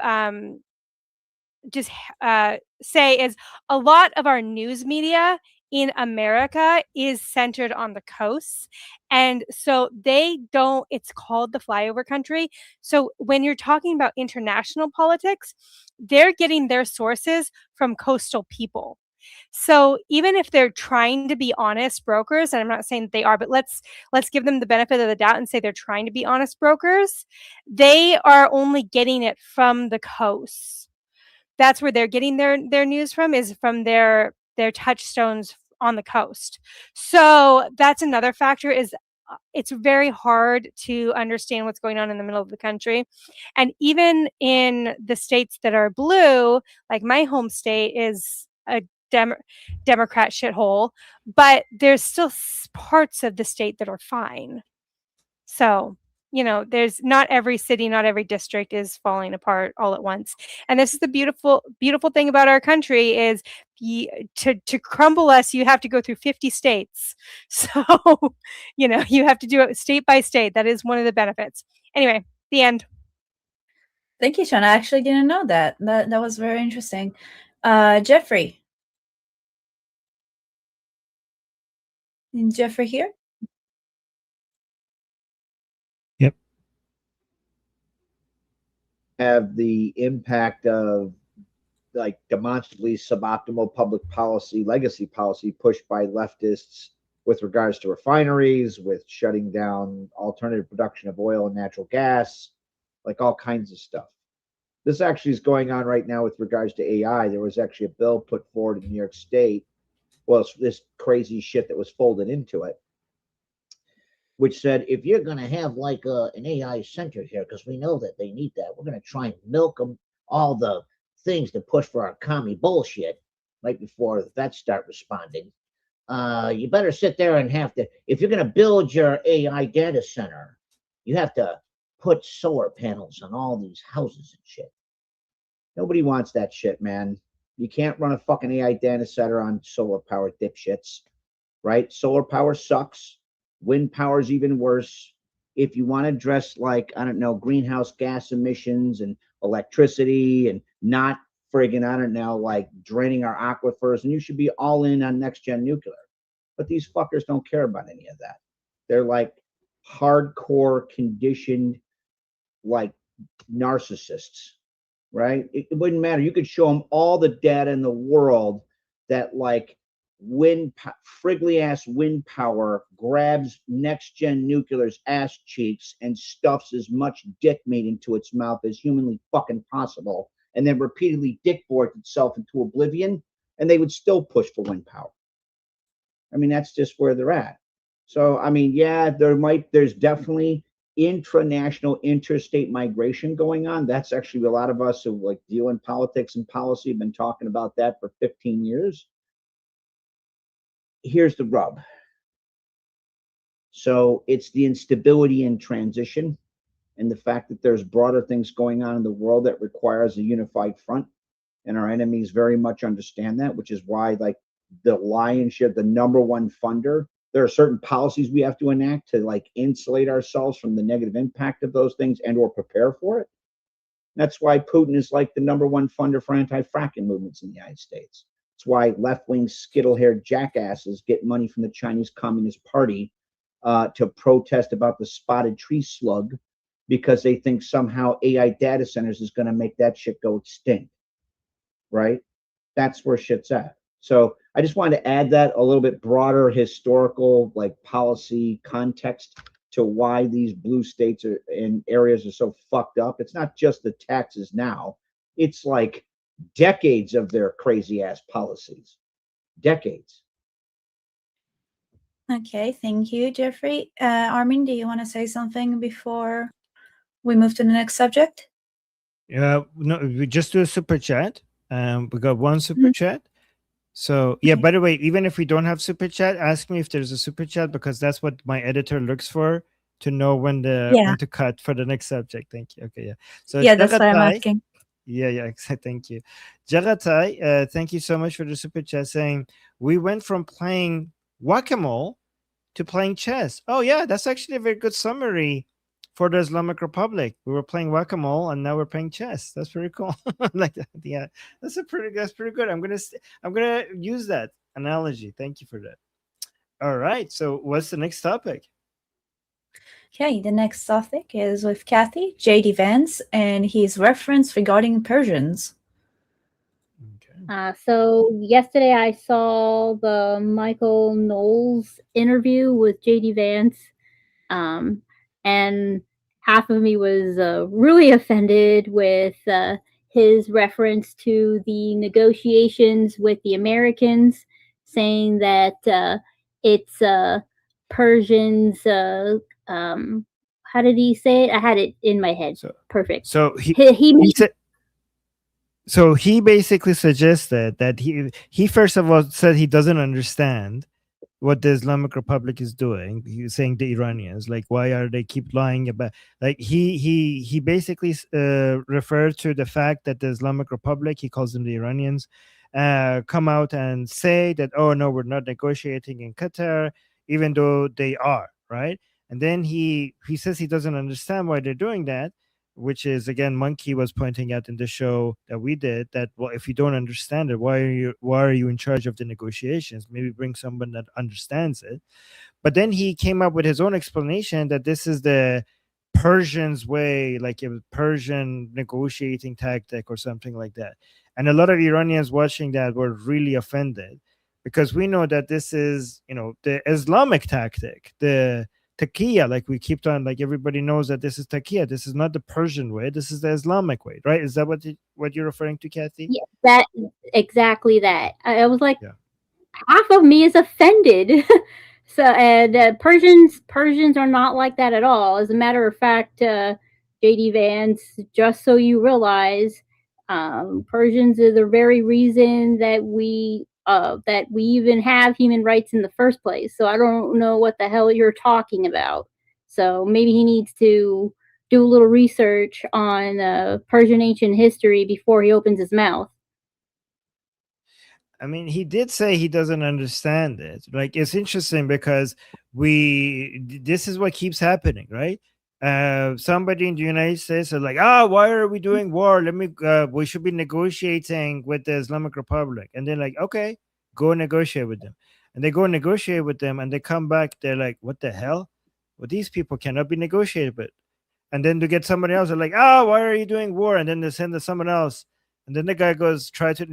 say is a lot of our news media in America is centered on the coasts. And so it's called the flyover country. So when you're talking about international politics, they're getting their sources from coastal people. So even if they're trying to be honest brokers, and I'm not saying that they are, but let's give them the benefit of the doubt and say they're trying to be honest brokers, they are only getting it from the coasts. That's where they're getting their news from, is from their touchstones on the coast. So that's another factor, is it's very hard to understand what's going on in the middle of the country. And even in the states that are blue, like my home state is a Democrat shithole, but there's still parts of the state that are fine. So, there's not every city, not every district is falling apart all at once. And this is the beautiful, beautiful thing about our country is to crumble us, you have to go through 50 states. So, you have to do it state by state. That is one of the benefits. Anyway, the end. Thank you, Shauna. I actually didn't know that. That was very interesting. Jeffrey. And Jeffrey here. Have the impact of like demonstrably suboptimal public policy, legacy policy pushed by leftists with regards to refineries, with shutting down alternative production of oil and natural gas, like all kinds of stuff. This actually is going on right now with regards to AI. There was actually a bill put forward in New York State. Well, it's this crazy shit that was folded into it, which said, if you're going to have like an AI center here, because we know that they need that, we're going to try and milk them all the things to push for our commie bullshit right before the vets start responding. You better sit there and have to, if you're going to build your AI data center, you have to put solar panels on all these houses and shit. Nobody wants that shit, man. You can't run a fucking AI data center on solar power, dipshits, right? Solar power sucks. Wind power is even worse. If you want to address, like, I don't know, greenhouse gas emissions and electricity and not friggin', I don't know, like draining our aquifers, and you should be all in on next gen nuclear. But these fuckers don't care about any of that. They're like hardcore conditioned, like narcissists, right? It wouldn't matter. You could show them all the data in the world that like friggly ass wind power grabs next gen nuclear's ass cheeks and stuffs as much dick meat into its mouth as humanly fucking possible, and then repeatedly dick boards itself into oblivion, and they would still push for wind power. I mean, that's just where they're at. So, I mean, yeah, there's definitely intranational, interstate migration going on. That's actually a lot of us who like deal in politics and policy have been talking about that for 15 years. Here's the rub. So it's the instability in transition and the fact that there's broader things going on in the world that requires a unified front. And our enemies very much understand that, which is why like the lion's share, the number one funder, there are certain policies we have to enact to like insulate ourselves from the negative impact of those things and or prepare for it. That's why Putin is like the number one funder for anti-fracking movements in the United States. It's why left-wing skittle-haired jackasses get money from the Chinese Communist Party to protest about the spotted tree slug, because they think somehow AI data centers is going to make that shit go extinct, right? That's where shit's at. So I just wanted to add that a little bit broader historical, like policy context to why these blue states are in areas are so fucked up. It's not just the taxes now. It's like decades of their crazy ass policies. Decades. Okay, thank you, Jeffrey. Armin, do you want to say something before we move to the next subject? No, we just do a super chat. We got one super chat. So yeah, by the way, even if we don't have super chat, ask me if there's a super chat, because that's what my editor looks for to know when to cut for the next subject. Thank you. Okay, yeah. So yeah, that's why I'm asking. Yeah, thank you. Jagatai, thank you so much for the super chat saying we went from playing whack-a-mole to playing chess. Oh yeah, that's actually a very good summary for the Islamic Republic. We were playing whack-a-mole and now we're playing chess. That's pretty cool. Like that. Yeah, that's pretty good. I'm gonna use that analogy. Thank you for that. All right. So what's the next topic? Okay, the next topic is with Kathy, J.D. Vance, and his reference regarding Persians. So yesterday I saw the Michael Knowles interview with J.D. Vance, and half of me was really offended with his reference to the negotiations with the Americans, saying that it's Persians. How did he say it? I had it in my head. Perfect. So he said. So he basically suggested that he first of all said he doesn't understand what the Islamic Republic is doing. He's saying the Iranians, like, why are they keep lying about? Like he basically referred to the fact that the Islamic Republic, he calls them the Iranians, come out and say that, oh no, we're not negotiating in Qatar, even though they are, right? And then he says he doesn't understand why they're doing that. which is again Monkey was pointing out in the show that we did, that well, if you don't understand it, why are you in charge of the negotiations? Maybe bring someone that understands it. But then he came up with his own explanation that this is the Persians' way, like a Persian negotiating tactic or something like that. And a lot of Iranians watching that were really offended, because we know that this is, the Islamic tactic, the taqiyya, like we keep on, like everybody knows that this is taqiyya. This is not the Persian way. This is the Islamic way, right? Is that what you're referring to, Kathy? Yeah, that exactly that. I was like, Yeah. half of me is offended. So, and Persians are not like that at all. As a matter of fact, JD Vance, just so you realize, Persians are the very reason that we even have human rights in the first place. So I don't know what the hell you're talking about. So maybe he needs to do a little research on Persian ancient history before he opens his mouth. I mean, he did say he doesn't understand it. Like, it's interesting because this is what keeps happening, right? Somebody in the United States are like, why are we doing war? We should be negotiating with the Islamic Republic. And they're like, okay, go negotiate with them. And they go negotiate with them and they come back. They're like, what the hell? Well, these people cannot be negotiated with. And then to get somebody else, they're like, why are you doing war? And then they send someone else. And then the guy goes, try to,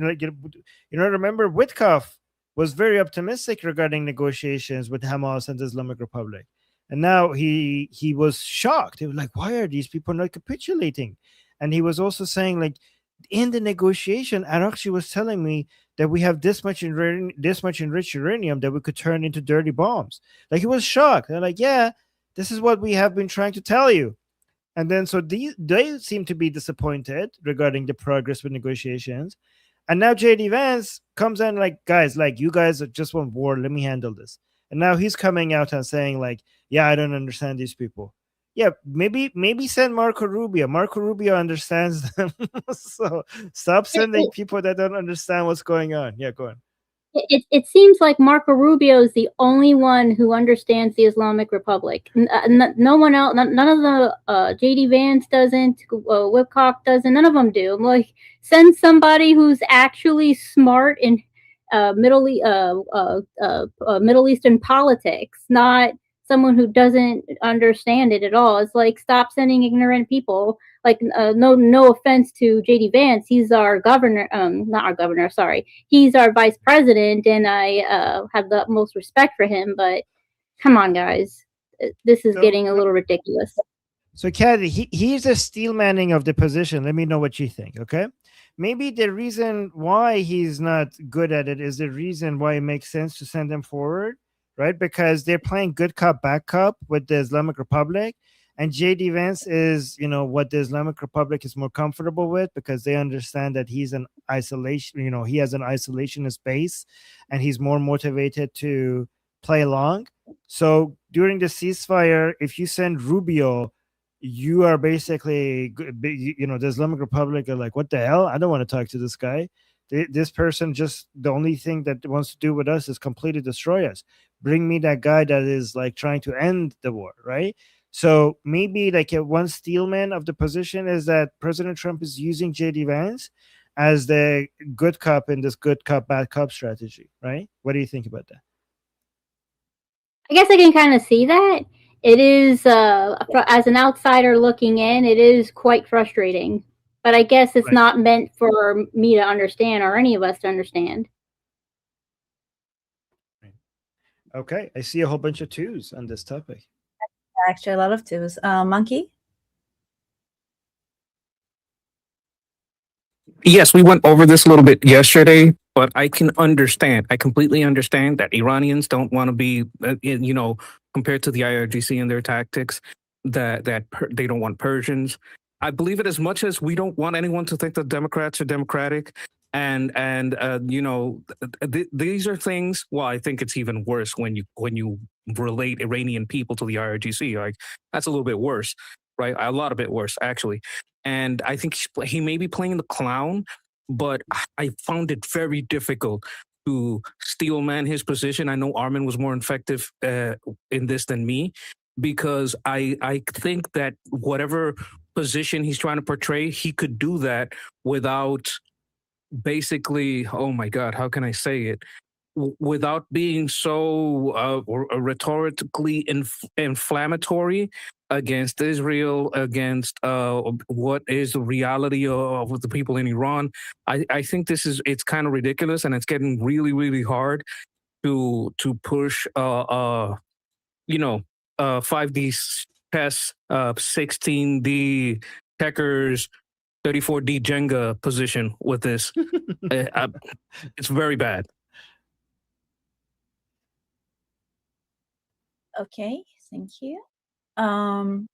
remember Witkoff was very optimistic regarding negotiations with Hamas and the Islamic Republic. And now he was shocked. He was like, why are these people not capitulating? And he was also saying, like, in the negotiation, Arakshi was telling me that we have this much enriched uranium that we could turn into dirty bombs. Like, he was shocked. They're like, yeah, this is what we have been trying to tell you. And then so they seem to be disappointed regarding the progress with negotiations. And now JD Vance comes in like, guys, like, you guys just want war. Let me handle this. And now he's coming out and saying like, yeah, I don't understand these people. Yeah, maybe send Marco Rubio. Marco Rubio understands them. So stop sending people that don't understand what's going on. Yeah, go on. It seems like Marco Rubio is the only one who understands the Islamic Republic. No one else, none of the JD Vance doesn't, Whitcock doesn't, none of them do. I'm like, send somebody who's actually smart in Middle Eastern politics, not someone who doesn't understand it at all. It's like, stop sending ignorant people. Like, no offense to JD Vance, he's our governor, not our governor, sorry, he's our vice president, and I have the utmost respect for him. But come on, guys, this is getting a little ridiculous. So, Kathy, he's a steelmanning of the position. Let me know what you think, okay? Maybe the reason why he's not good at it is the reason why it makes sense to send him forward, right? Because they're playing good cop, bad cop with the Islamic Republic. And JD Vance is, what the Islamic Republic is more comfortable with, because they understand that he's an isolation, he has an isolationist base and he's more motivated to play along. So during the ceasefire, if you send Rubio, you are basically, the Islamic Republic are like, what the hell? I don't want to talk to this guy. This person just, the only thing that wants to do with us is completely destroy us. Bring me that guy that is like trying to end the war, right? So maybe like one steelman of the position is that President Trump is using JD Vance as the good cop in this good cop, bad cop strategy, right? What do you think about that? I guess I can kind of see that. It is, as an outsider looking in, it is quite frustrating. But I guess it's not meant for me to understand, or any of us to understand. Okay, I see a whole bunch of twos on this topic. Actually, a lot of twos. Monkey? Yes, we went over this a little bit yesterday, but I can understand. I completely understand that Iranians don't want to be, compared to the IRGC and their tactics, that they don't want Persians. I believe it as much as we don't want anyone to think that Democrats are democratic. And these are things. Well, I think it's even worse when you relate Iranian people to the IRGC. Like, that's a little bit worse, right? A lot of bit worse, actually. And I think he may be playing the clown, but I found it very difficult to steelman his position. I know Armin was more effective in this than me, because I think that whatever position he's trying to portray, he could do that without basically, oh my God, how can I say it? Without being so rhetorically inflammatory against Israel, against what is the reality of the people in Iran. I think it's kind of ridiculous, and it's getting really, really hard to push 5D chess, 16D checkers, 34D Jenga position with this. It's very bad. Okay, thank you. Shauna?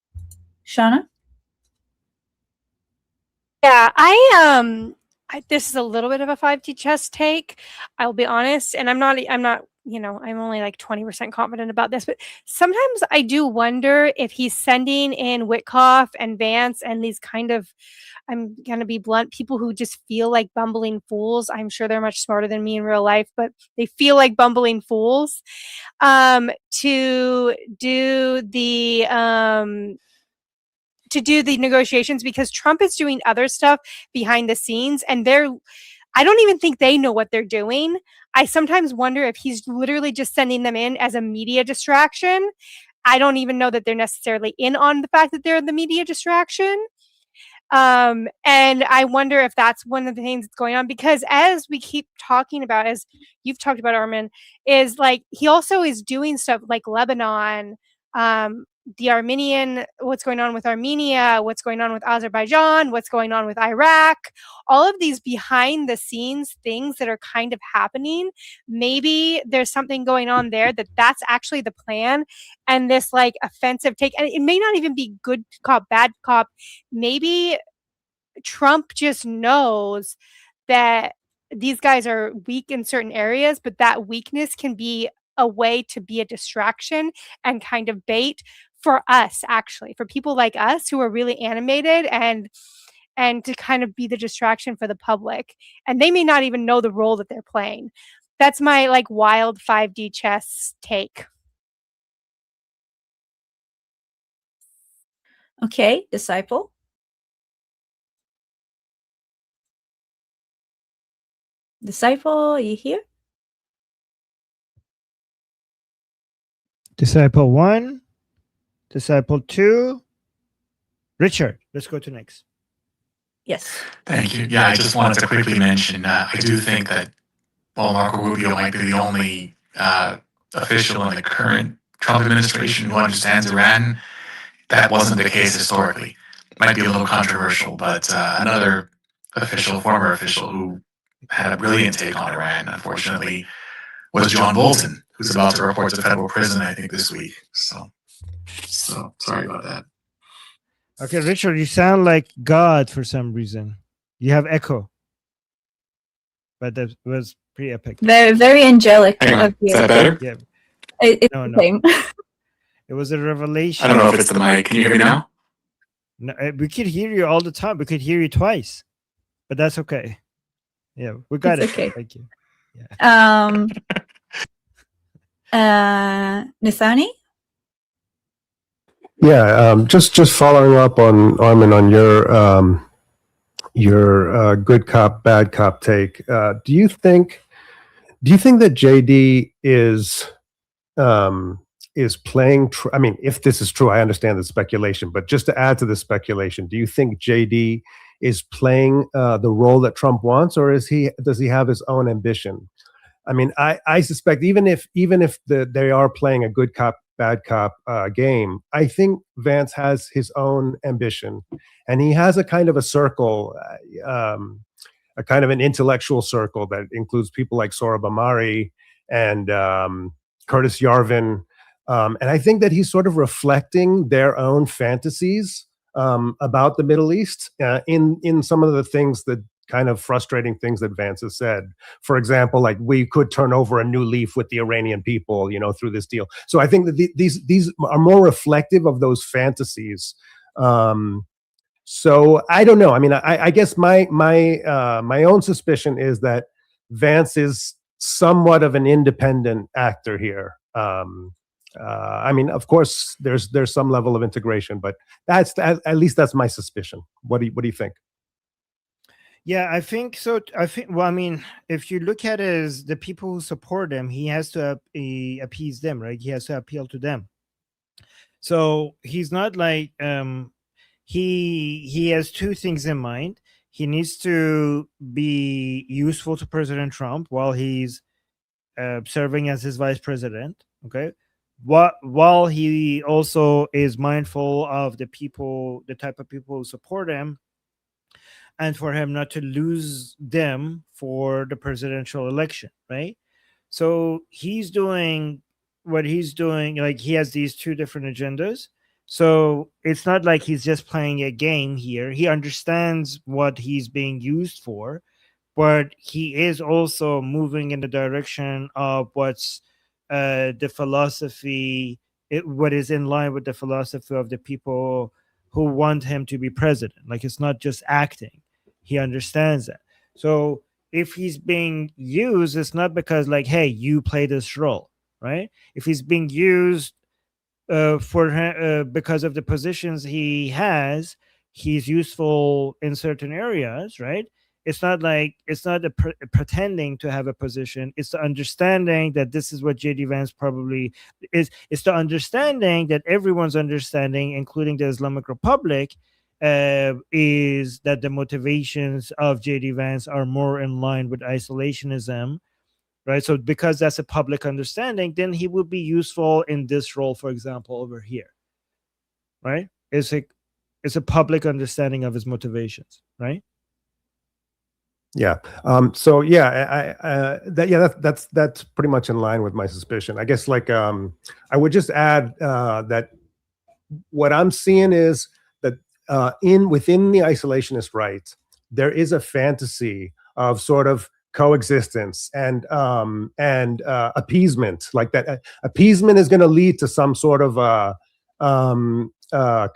Yeah, this is a little bit of a 5D chess take. I'll be honest, and I'm not, I'm only like 20% confident about this, but sometimes I do wonder if he's sending in Witkoff and Vance and these kind of, I'm going to be blunt, people who just feel like bumbling fools. I'm sure they're much smarter than me in real life, but they feel like bumbling fools, to do the negotiations, because Trump is doing other stuff behind the scenes, and I don't even think they know what they're doing. I sometimes wonder if he's literally just sending them in as a media distraction. I don't even know that they're necessarily in on the fact that they're the media distraction. And I wonder if that's one of the things that's going on, because as we keep talking about, as you've talked about, Armin, is like, he also is doing stuff like Lebanon, the Armenian, what's going on with Armenia, what's going on with Azerbaijan, what's going on with Iraq, all of these behind the scenes things that are kind of happening. Maybe there's something going on there that's actually the plan, and this like offensive take, and it may not even be good cop, bad cop. Maybe Trump just knows that these guys are weak in certain areas, but that weakness can be a way to be a distraction and kind of bait for us, actually, for people like us who are really animated, and to kind of be the distraction for the public. And they may not even know the role that they're playing. That's my like wild 5D chess take. Okay, Disciple. Disciple, are you here? Disciple 1, Disciple 2. Richard, let's go to next. Yes. Thank you. Yeah, I just wanted to quickly mention, I do think that while Marco Rubio might be the only official in the current Trump administration who understands Iran, that wasn't the case historically. Might be a little controversial, but another former official who had a brilliant take on Iran, unfortunately, was John Bolton, who's about to report to federal prison, I think, this week. So sorry about that. Okay, Richard, you sound like God for some reason. You have echo. But that was pretty epic. Very, very angelic of you. Is that better? Yeah. It's No, the no. same. It was a revelation. I don't know if it's the mic. Can you hear me now? No, we could hear you all the time. We could hear you twice. But that's okay. Yeah, we got It's it. okay. Thank you. Yeah. Nithani? Yeah, just following up on Armin on your good cop bad cop take. Do you think that JD is playing? I mean, if this is true, I understand the speculation, but just to add to the speculation, do you think JD is playing the role that Trump wants, or does he have his own ambition? I mean, I suspect even if they are playing a good cop bad cop game, I think Vance has his own ambition, and he has a kind of a circle, a kind of an intellectual circle that includes people like Sohrab Ahmari and Curtis Yarvin, and I think that he's sort of reflecting their own fantasies about the Middle East in some of the things that kind of frustrating things that Vance has said. For example, like we could turn over a new leaf with the Iranian people, through this deal. So I think that these are more reflective of those fantasies. So I don't know. I mean, I guess my own suspicion is that Vance is somewhat of an independent actor here. I mean, of course, there's some level of integration, but at least that's my suspicion. What do you think? Yeah, I think so. I think, well, I mean, if you look at it as the people who support him, he has to appease them, right? He has to appeal to them. So he's not like he has two things in mind. He needs to be useful to President Trump while he's serving as his vice president. Okay, while he also is mindful of the people, the type of people who support him, and for him not to lose them for the presidential election, right? So he's doing what he's doing. Like, he has these two different agendas. So it's not like he's just playing a game here. He understands what he's being used for, but he is also moving in the direction of what's the philosophy, what is in line with the philosophy of the people who want him to be president. Like, it's not just acting. He understands that. So if he's being used, it's not because, like, hey, you play this role, right? If he's being used because of the positions he has, he's useful in certain areas, right? It's not pretending to have a position. It's the understanding that this is what JD Vance probably is. It's the understanding that everyone's understanding, including the Islamic Republic, is that the motivations of JD Vance are more in line with isolationism, right? So because that's a public understanding, then he will be useful in this role, for example, over here, right? It's a public understanding of his motivations, right? Yeah. So yeah, that's pretty much in line with my suspicion. I guess, like, I would just add that what I'm seeing is that within the isolationist right, there is a fantasy of sort of coexistence and appeasement. Like, that appeasement is going to lead to some sort of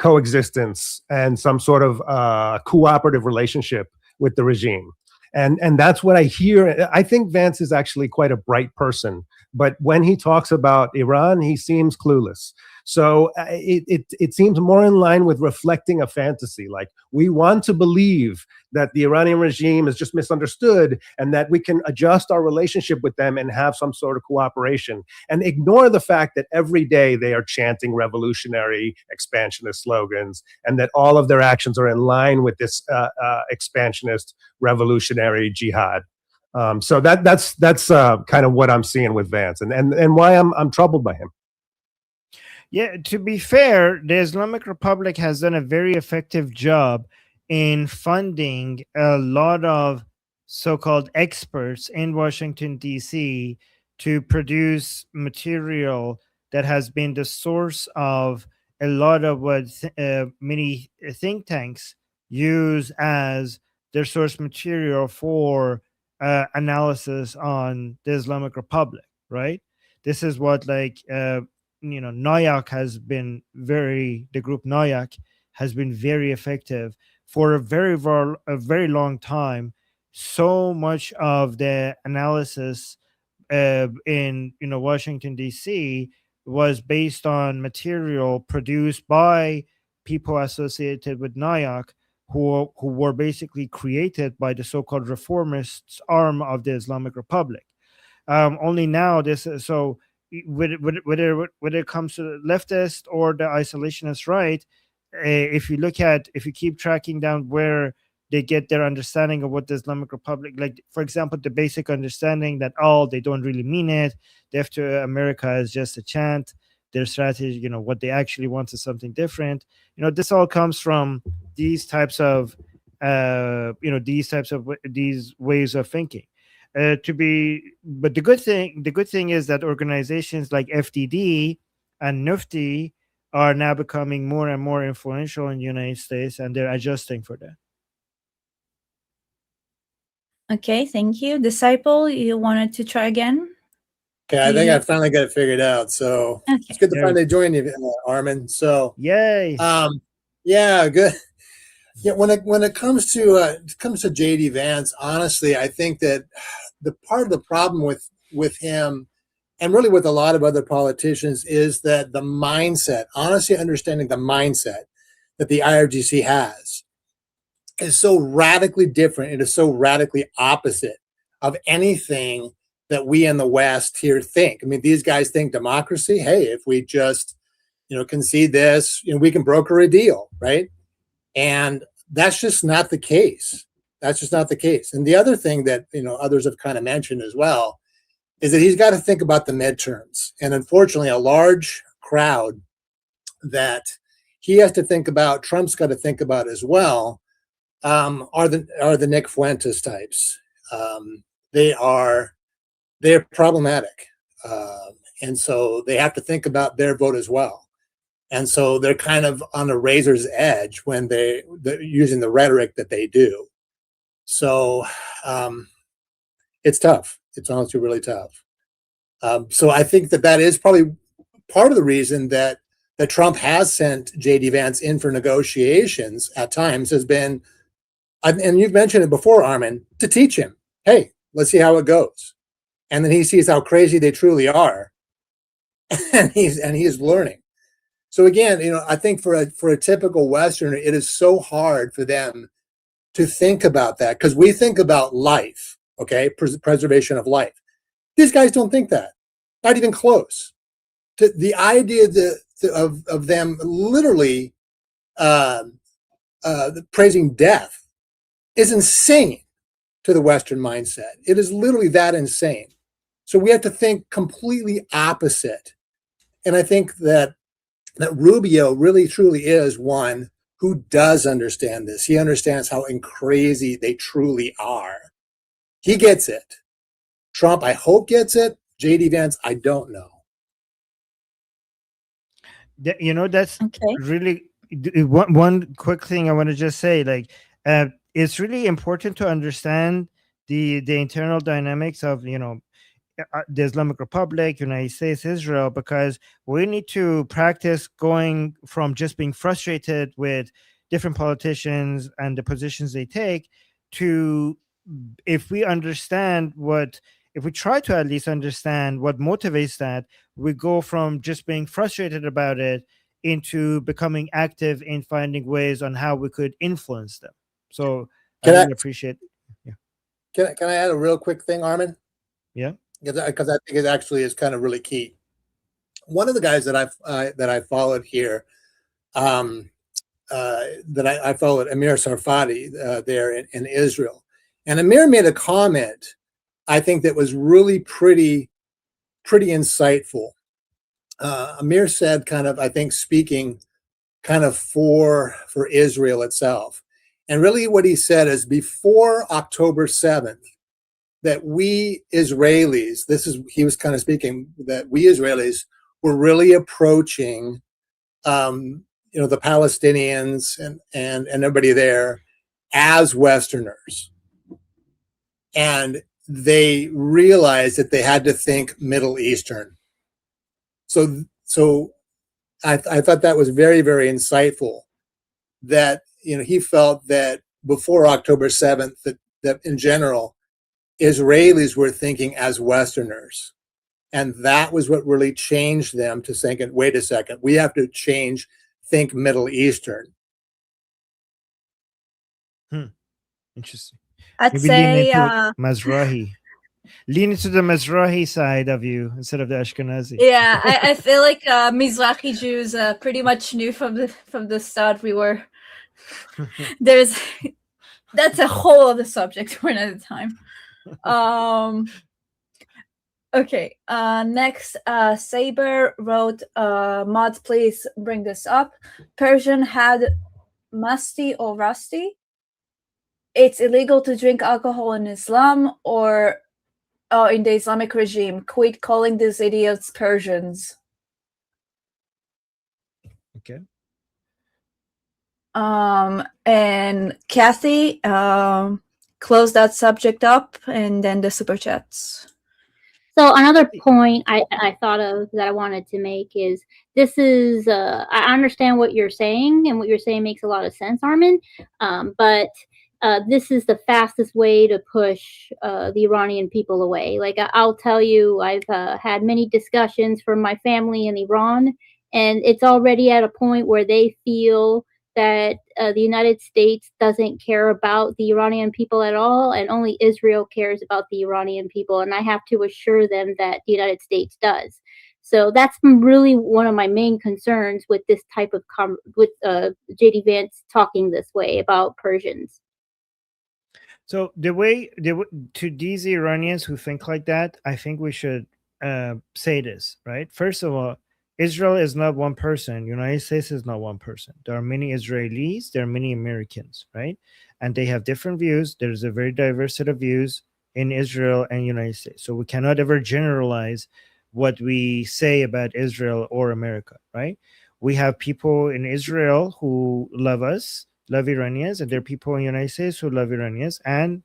coexistence and some sort of cooperative relationship with the regime. And that's what I hear. I think Vance is actually quite a bright person, but when he talks about Iran, he seems clueless. So it seems more in line with reflecting a fantasy. Like, we want to believe that the Iranian regime is just misunderstood and that we can adjust our relationship with them and have some sort of cooperation, and ignore the fact that every day they are chanting revolutionary expansionist slogans and that all of their actions are in line with this expansionist revolutionary jihad. So that's kind of what I'm seeing with Vance, and why I'm troubled by him. Yeah, to be fair, the Islamic Republic has done a very effective job in funding a lot of so-called experts in Washington, D.C. to produce material that has been the source of a lot of what many think tanks use as their source material for analysis on the Islamic Republic, right? This is what, like, NOYAC has been the group NOYAC has been very effective for a very long time. So much of the analysis in Washington, D.C. was based on material produced by people associated with NOYAC, who were basically created by the so-called reformists arm of the Islamic Republic. Only now whether it comes to the leftist or the isolationist right, if you keep tracking down where they get their understanding of what the Islamic Republic, like, for example, the basic understanding that, they don't really mean it, death to America is just a chant, their strategy, what they actually want is something different. This all comes from these ways of thinking. But the good thing is that organizations like FDD and Nufti are now becoming more and more influential in the United States, and they're adjusting for that. Okay, thank you. Disciple, you wanted to try again? Okay, I think I finally got it figured out. So it's good to finally join you, Armin. So yay. Yeah, good. Yeah, when it comes to JD Vance, honestly, I think that the part of the problem with him and really with a lot of other politicians, is that the mindset, honestly understanding the mindset that the IRGC has is so radically different. It is so radically opposite of anything that we in the West here think. I mean, these guys think democracy, hey, if we just, concede this, we can broker a deal, right? And that's just not the case. That's just not the case. And the other thing that, others have kind of mentioned as well is that he's got to think about the midterms. And unfortunately, a large crowd that he has to think about, Trump's got to think about as well, are the Nick Fuentes types. They're problematic. And so they have to think about their vote as well. And so they're kind of on a razor's edge when they're using the rhetoric that they do. So it's tough. It's honestly really tough. So I think that is probably part of the reason that Trump has sent J.D. Vance in for negotiations at times has been, and you've mentioned it before, Armin, to teach him, hey, let's see how it goes. And then he sees how crazy they truly are. and he's learning. So again, I think for a typical Westerner, it is so hard for them to think about that because we think about life, okay, preservation of life. These guys don't think that, not even close. The idea of them literally praising death is insane to the Western mindset. It is literally that insane. So we have to think completely opposite. And I think that Rubio really truly is one who does understand this. He understands how crazy they truly are. He gets it. Trump, I hope, gets it. J.D. Vance, I don't know. That's Okay. really one quick thing I want to just say. Like, it's really important to understand the internal dynamics of the Islamic Republic, United States, Israel, because we need to practice going from just being frustrated with different politicians and the positions they take to, if we try to at least understand what motivates that, we go from just being frustrated about it into becoming active in finding ways on how we could influence them. So I really appreciate. Yeah. Can I add a real quick thing, Armin? Yeah. Because I think it actually is kind of really key. One of the guys that I followed here, that I followed, Amir Sarfati, there in Israel, and Amir made a comment I think that was really pretty insightful. Amir said, kind of, I think, speaking kind of for Israel itself, and really what he said is before October 7th. That we Israelis, he was kind of speaking that we Israelis were really approaching, the Palestinians and everybody there as Westerners. And they realized that they had to think Middle Eastern. So I thought that was very, very insightful that, he felt that before October 7th, that in general, Israelis were thinking as Westerners. And that was what really changed them to think, wait a second, we have to think Middle Eastern. Interesting. I'd Maybe say Mizrahi. Lean into the Mizrahi side of you instead of the Ashkenazi. Yeah, I feel like Mizrahi Jews pretty much knew from the start we were. That's a whole other subject for another time. Okay, next, Saber wrote, mods, please bring this up. Persian had musty or rusty. It's illegal to drink alcohol in Islam or in the Islamic regime. Quit calling these idiots Persians. Okay. And Kathy, close that subject up, and then the super chats. So another point I thought of that I wanted to make is this is I understand what you're saying, and what you're saying makes a lot of sense, Armin. But this is the fastest way to push the Iranian people away. Like I'll tell you, I've had many discussions from my family in Iran, and it's already at a point where they feel that the United States doesn't care about the Iranian people at all, and only Israel cares about the Iranian people. And I have to assure them that the United States does. So that's really one of my main concerns with this type of JD Vance talking this way about Persians. So to these Iranians who think like that, I think we should say this, right? First of all, Israel is not one person. United States is not one person. There are many Israelis. There are many Americans, right? And they have different views. There's a very diverse set of views in Israel and United States. So we cannot ever generalize what we say about Israel or America, right? We have people in Israel who love us, love Iranians, and there are people in the United States who love Iranians, and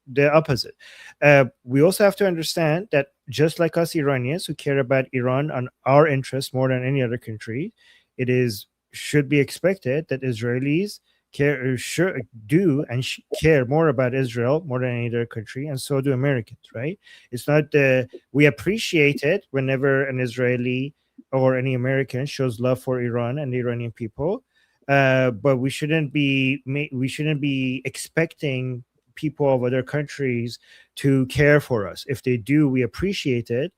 the opposite. We also have to understand that just like us Iranians who care about Iran and our interests more than any other country, should be expected that Israelis care more about Israel more than any other country, and so do Americans, right? It's not we appreciate it whenever an Israeli or any American shows love for Iran and the Iranian people. But we shouldn't be expecting people of other countries to care for us. If they do, we appreciate it.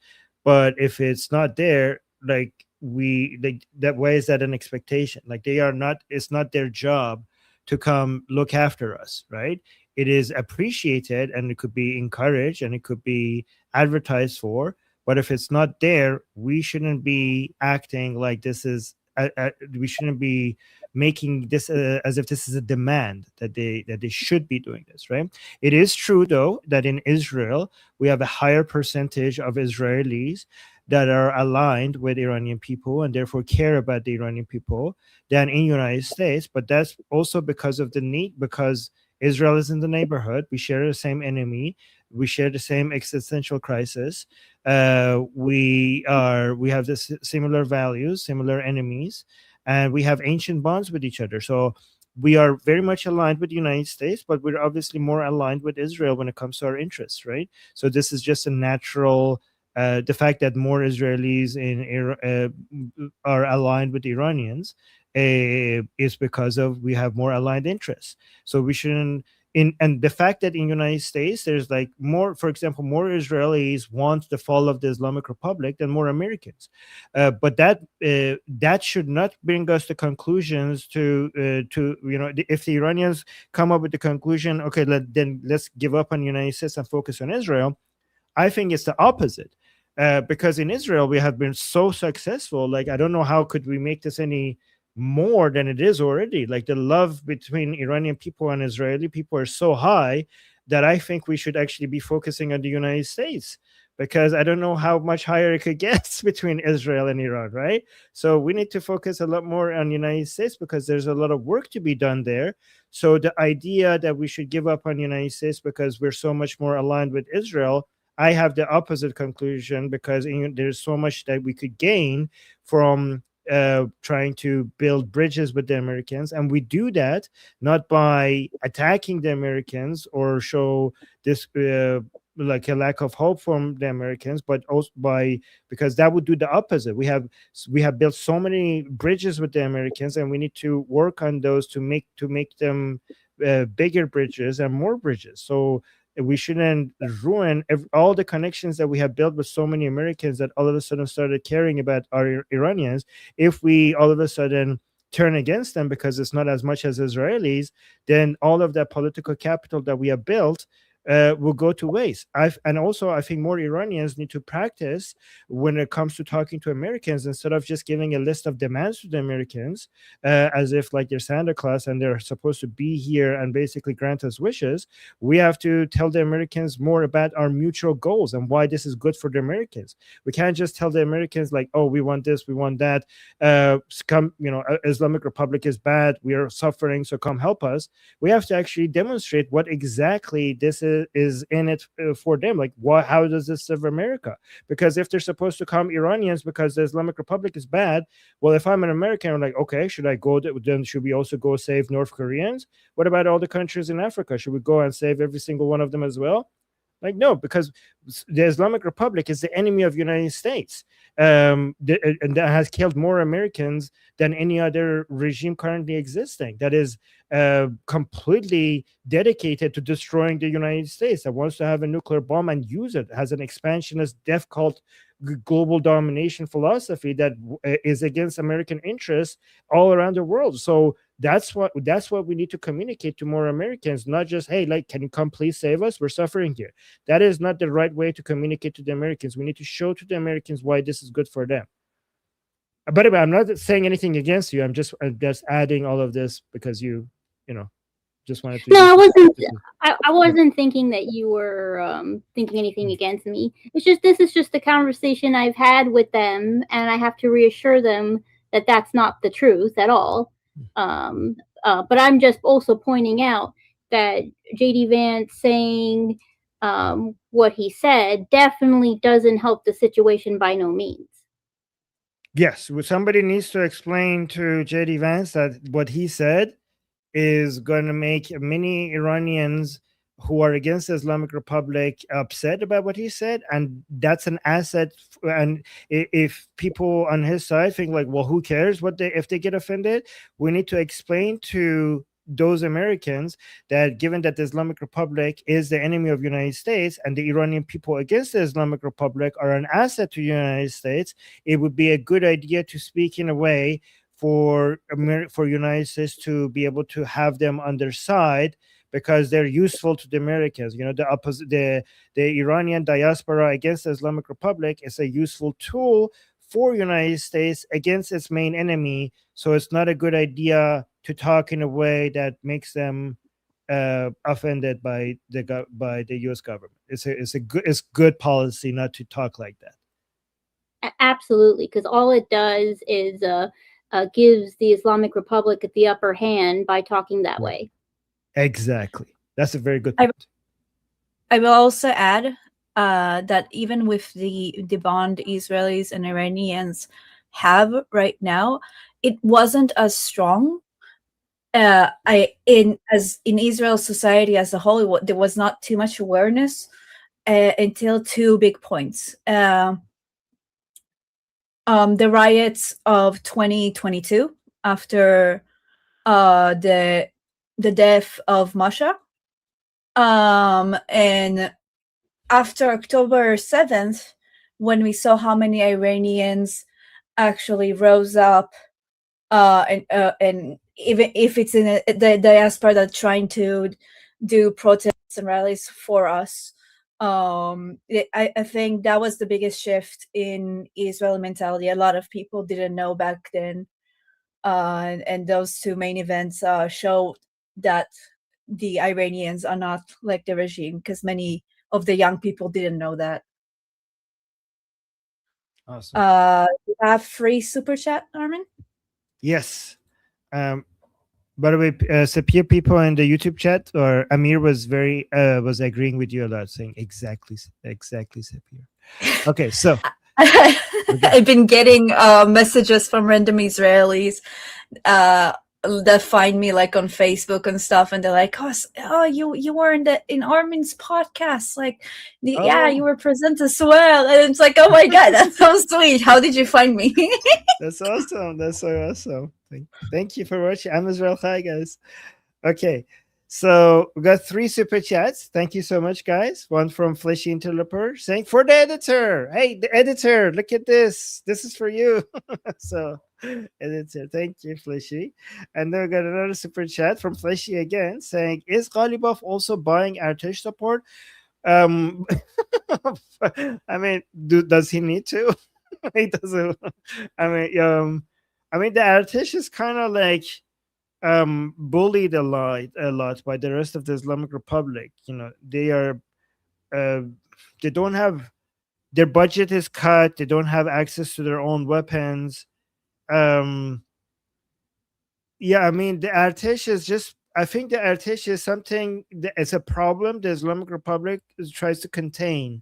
But if it's not there, why is that an expectation? Like it's not their job to come look after us, right? It is appreciated, and it could be encouraged, and it could be advertised for. But if it's not there, we shouldn't be acting like this is. We shouldn't be making this as if this is a demand that they should be doing this, right? It is true, though, that in Israel we have a higher percentage of Israelis that are aligned with Iranian people and therefore care about the Iranian people than in United States. But that's also because Israel is in the neighborhood. We share the same enemy. We share the same existential crisis. We have this similar values, similar enemies, and we have ancient bonds with each other. So we are very much aligned with the United States, but we're obviously more aligned with Israel when it comes to our interests, right? So this is just a natural. The fact that more Israelis are aligned with Iranians is because we have more aligned interests. So we shouldn't. And the fact that in the United States there's for example, more Israelis want the fall of the Islamic Republic than more Americans, but that should not bring us to conclusions to if the Iranians come up with the conclusion, okay, then let's give up on the United States and focus on Israel. I think it's the opposite, because in Israel we have been so successful. Like, I don't know how could we make this any more than it is already. Like, the love between Iranian people and Israeli people are so high that I think we should actually be focusing on the United States, because I don't know how much higher it could get between Israel and Iran, right? So we need to focus a lot more on the United States because there's a lot of work to be done there. So the idea that we should give up on the United States because we're so much more aligned with Israel, I have the opposite conclusion, because there's so much that we could gain from trying to build bridges with the Americans, and we do that not by attacking the Americans or show this like a lack of hope from the Americans, but also because that would do the opposite. We have built so many bridges with the Americans, and we need to work on those to make them bigger bridges and more bridges. So we shouldn't ruin all the connections that we have built with so many Americans that all of a sudden started caring about our Iranians. If we all of a sudden turn against them because it's not as much as Israelis, then all of that political capital that we have built will go to waste. And also, I think more Iranians need to practice when it comes to talking to Americans, instead of just giving a list of demands to the Americans as if like they're Santa Claus and they're supposed to be here and basically grant us wishes. We have to tell the Americans more about our mutual goals and why this is good for the Americans. We can't just tell the Americans like, oh, we want this, we want that. Islamic Republic is bad, we are suffering, so come help us. We have to actually demonstrate what exactly this is is in it for them. Like, how does this serve America? Because if they're supposed to calm Iranians because the Islamic Republic is bad, well, if I'm an American, I'm like, okay, should I go? Then should we also go save North Koreans? What about all the countries in Africa? Should we go and save every single one of them as well? Like, no, because the Islamic Republic is the enemy of the United States, and that has killed more Americans than any other regime currently existing. That is completely dedicated to destroying the United States, that wants to have a nuclear bomb and use it, has an expansionist, death cult, global domination philosophy that is against American interests all around the world. So that's what we need to communicate to more Americans, not just, hey, like, can you come please save us, we're suffering here. That is not the right way to communicate to the Americans. We need to show to the Americans why this is good for them. But I'm not saying anything against you. I'm just adding all of this because you just wanted to. No, I wasn't. I wasn't thinking that you were thinking anything against me. It's just this is just a conversation I've had with them, and I have to reassure them that that's not the truth at all. But I'm just also pointing out that JD Vance saying what he said definitely doesn't help the situation by no means. Yes, somebody needs to explain to JD Vance that what he said is going to make many Iranians who are against the Islamic Republic upset about what he said, and that's an asset. And if people on his side think like, well, who cares if they get offended, we need to explain to those Americans that given that the Islamic Republic is the enemy of the United States and the Iranian people against the Islamic Republic are an asset to the United States, it would be a good idea to speak in a way for United States to be able to have them on their side, because they're useful to the Americans. The Iranian diaspora against the Islamic Republic is a useful tool for United States against its main enemy. So it's not a good idea to talk in a way that makes them offended by the U.S. government. It's good policy not to talk like that. Absolutely, because all it does is gives the Islamic Republic the upper hand by talking that way. Exactly. That's a very good point. I will also add that even with the bond Israelis and Iranians have right now, it wasn't as strong. In Israel's society as a whole, there was not too much awareness until two big points. The riots of 2022 after the death of Masha, and after October 7th, when we saw how many Iranians actually rose up, and even if it's in the diaspora that's trying to do protests and rallies for us, I think that was the biggest shift in Israeli mentality. A lot of people didn't know back then, and those two main events showed that the Iranians are not like the regime, because many of the young people didn't know that. Awesome. You have free super chat, Armin? Yes. By the way, Sapir people in the YouTube chat, or Amir was agreeing with you a lot, saying exactly Sapir. Okay, so I've been getting messages from random Israelis that find me like on Facebook and stuff, and they're like, "Oh, you were in Armin's podcast, like, yeah, you were present as well," and it's like, "Oh my god, that's so sweet! How did you find me?" That's awesome. That's so awesome. Thank you for watching. I'm Israel. Hi, guys. Okay, so we got 3 super chats. Thank you so much, guys. One from Fleshy Interloper saying, for the editor. Hey, the editor, look at this. This is for you. So, editor, thank you, Fleshy. And then we got another super chat from Fleshy again saying, is Qalibaf also buying Artesh support? I mean, does he need to? He doesn't. I mean, the Artesh is kind of like bullied a lot by the rest of the Islamic Republic. They are they don't have, their budget is cut. They don't have access to their own weapons. Yeah, I mean, the Artesh is just I think the Artesh is something that it's a problem the Islamic Republic tries to contain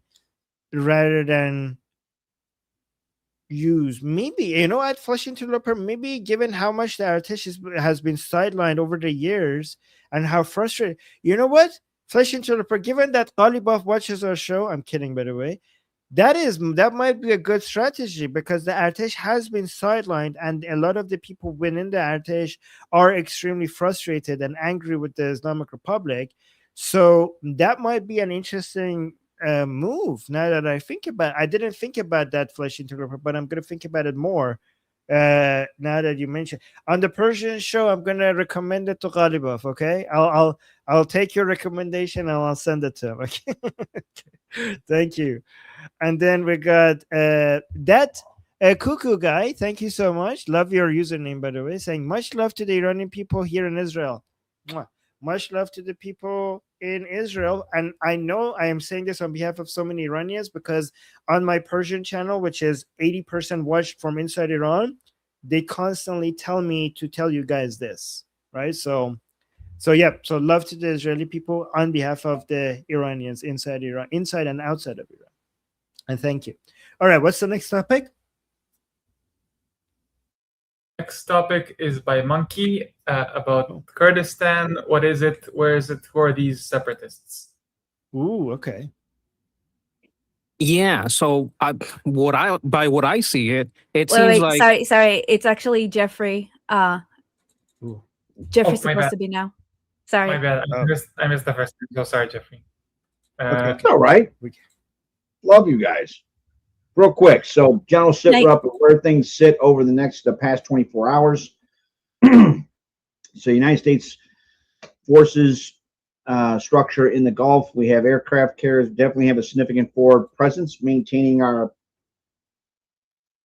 rather than use. Maybe, you know, at Flesh Interloper, maybe given how much the Artesh has been sidelined over the years and how frustrated. You know what? Flesh Interloper, given that Qalibaf watches our show, I'm kidding, by the way, that might be a good strategy because the Artesh has been sidelined, and a lot of the people within the Artesh are extremely frustrated and angry with the Islamic Republic. So that might be an interesting move. Now that I think about, I didn't think about that Flesh Interloper, but I'm gonna think about it more. Now that you mentioned on the Persian show, I'm gonna recommend it to Qalibaf. Okay, I'll take your recommendation and I'll send it to him. Okay, thank you. And then we got that cuckoo guy. Thank you so much. Love your username, by the way. Saying much love to the Iranian people here in Israel. Mwah. Much love to the people in Israel. And I know I am saying this on behalf of so many Iranians because on my Persian channel, which is 80% watched from inside Iran, they constantly tell me to tell you guys this, right? So yeah, so love to the Israeli people on behalf of the Iranians inside Iran, inside and outside of Iran. And thank you. All right, what's the next topic? Next topic is by Monkey about Kurdistan. What is it? Where is it? Who are these separatists? Ooh, okay. Yeah. So what I see it seems Wait, like sorry. It's actually Jeffrey. Ooh. Jeffrey's my supposed bad. to be now. Sorry. My bad. Oh. I missed the first. So sorry, Jeffrey. Okay. It's all right. Love you guys. Real quick. So, general sit Night. rep of where things sit over the past 24 hours. So, United States forces structure in the Gulf. We have aircraft carriers, definitely have a significant forward presence, maintaining our,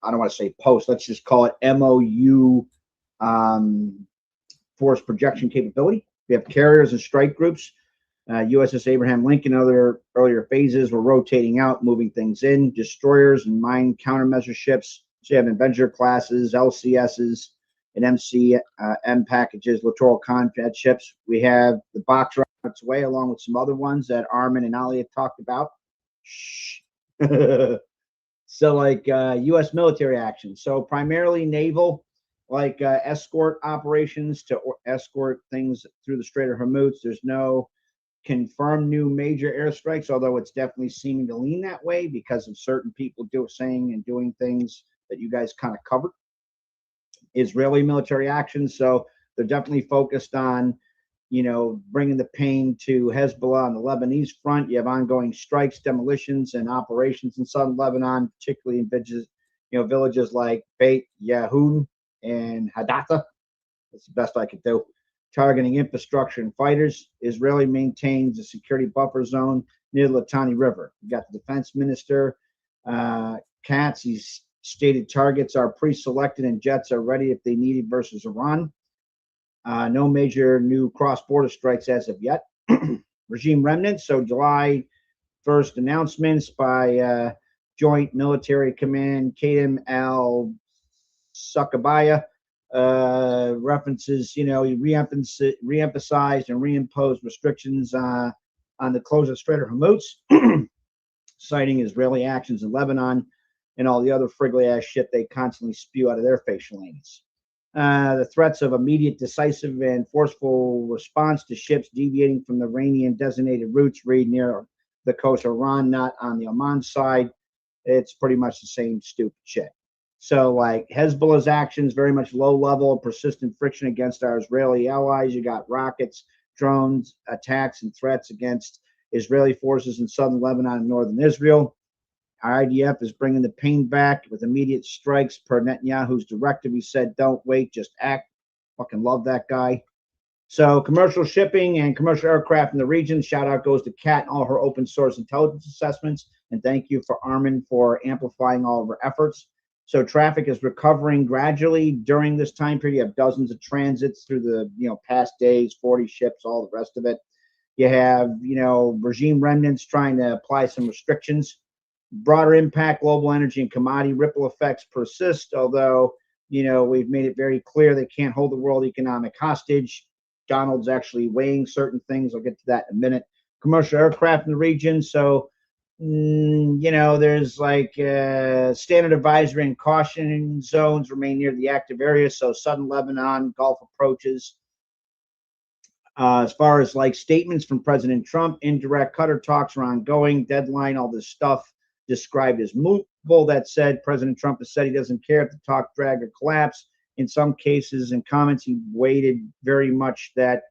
I don't want to say post, let's just call it MOU force projection capability. We have carriers and strike groups. USS Abraham Lincoln, other earlier phases, were rotating out, moving things in, destroyers and mine countermeasure ships. So you have Avenger classes, LCSs, and M packages, littoral combat ships. We have the Boxer on its way, along with some other ones that Armin and Ali have talked about. Shh. So like U.S. military action. So primarily naval, like escort operations to escort things through the Strait of Hormuz. There's no confirmed new major airstrikes, although it's definitely seeming to lean that way because of certain people saying and doing things that you guys kind of covered. Israeli military action, so they're definitely focused on, you know, bringing the pain to Hezbollah on the Lebanese front. You have ongoing strikes, demolitions, and operations in southern Lebanon, particularly in villages like Beit Yahun and Hadassah. That's the best I could do. Targeting infrastructure and fighters. Israeli maintains a security buffer zone near the Litani River. You got the defense minister, Katz. He's stated targets are pre-selected and jets are ready if they needed versus Iran. No major new cross-border strikes as of yet. Regime remnants. So July 1st announcements by Joint Military Command Qadim al-Sakabaya. References, you know, he re-emphasized and reimposed restrictions on the closure of Strait of Hormuz, citing Israeli actions in Lebanon and all the other friggly ass shit they constantly spew out of their facial lanes. The threats of immediate, decisive, and forceful response to ships deviating from the Iranian designated routes read near the coast of Iran, not on the Oman side. It's pretty much the same stupid shit. So, like Hezbollah's actions, very much low level, persistent friction against our Israeli allies. You got rockets, drones, attacks, and threats against Israeli forces in southern Lebanon and northern Israel. Our IDF is bringing the pain back with immediate strikes per Netanyahu's directive. He said, don't wait, just act. Fucking love that guy. So, commercial shipping and commercial aircraft in the region. Shout out goes to Kat and all her open source intelligence assessments. And thank you for Armin for amplifying all of her efforts. So traffic is recovering gradually during this time period. You have dozens of transits through the past days, 40 ships, all the rest of it. You have regime remnants trying to apply some restrictions. Broader impact, global energy and commodity ripple effects persist. Although we've made it very clear they can't hold the world economic hostage. Donald's actually weighing certain things. I'll get to that in a minute. Commercial aircraft in the region. So, there's like standard advisory and caution zones remain near the active area. So southern Lebanon, Gulf approaches. As far as like statements from President Trump, indirect Qatar talks are ongoing, deadline, all this stuff described as movable. That said, President Trump has said he doesn't care if the talk drag or collapse. In some cases and comments, he waited very much that,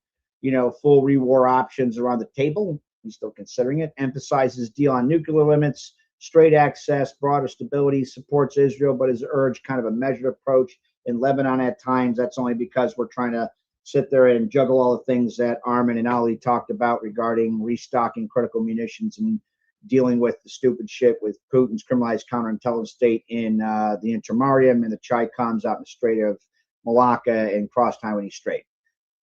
full rewar options are on the table. He's still considering it. Emphasizes deal on nuclear limits, straight access, broader stability, supports Israel, but has urged kind of a measured approach in Lebanon at times. That's only because we're trying to sit there and juggle all the things that Armin and Ali talked about regarding restocking critical munitions and dealing with the stupid shit with Putin's criminalized counterintelligence state in the Intermarium and the Chai Khams out in the Strait of Malacca and cross Taiwan Strait.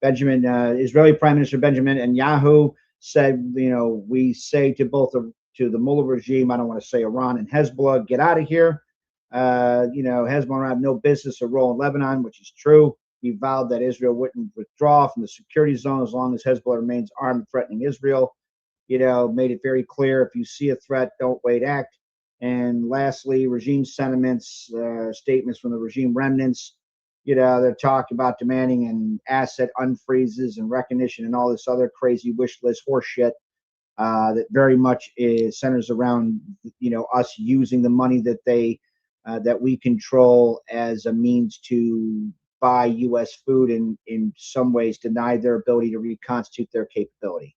Israeli Prime Minister Benjamin Netanyahu said, we say to the mullah regime, I don't want to say Iran and Hezbollah, get out of here. Hezbollah have no business or role in Lebanon, which is true. He vowed that Israel wouldn't withdraw from the security zone as long as Hezbollah remains armed and threatening Israel. Made it very clear, if you see a threat, don't wait, act. And lastly, regime sentiments, statements from the regime remnants. They're talking about demanding an asset unfreezes and recognition and all this other crazy wish list horseshit that very much centers around, us using the money that we control as a means to buy U.S. food and in some ways deny their ability to reconstitute their capability.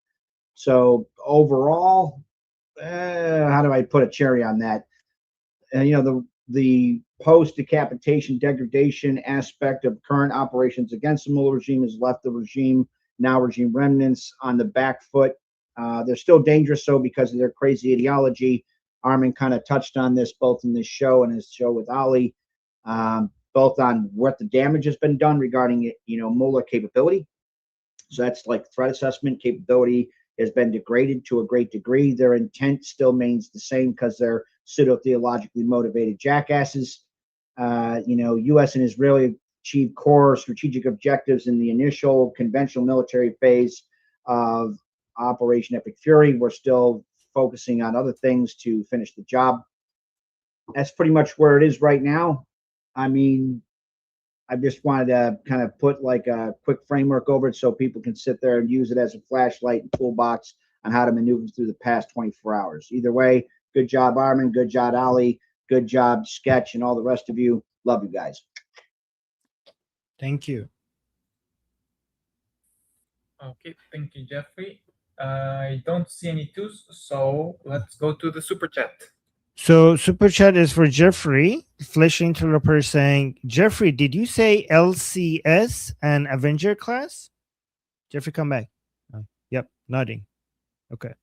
So overall, how do I put a cherry on that? The post-decapitation degradation aspect of current operations against the mullah regime has left the regime remnants on the back foot. They're still dangerous, so because of their crazy ideology. Armin kind of touched on this both in this show and his show with Ali, both on what the damage has been done regarding mullah capability. So that's like threat assessment capability has been degraded to a great degree. Their intent still remains the same because they're pseudo-theologically motivated jackasses. U.S. and Israeli achieved core strategic objectives in the initial conventional military phase of Operation Epic Fury. We're still focusing on other things to finish the job. That's pretty much where it is right now. I mean, I just wanted to kind of put like a quick framework over it so people can sit there and use it as a flashlight and toolbox on how to maneuver through the past 24 hours. Either way, good job, Armin. Good job, Ali. Good job, Sketch, and all the rest of you. Love you guys. Thank you. Okay, thank you, Jeffrey. I don't see any twos, so let's go to the super chat. So super chat is for Jeffrey. Flesh Interloper saying, Jeffrey, did you say LCS and Avenger class? Jeffrey, come back. Yep, nodding. Okay.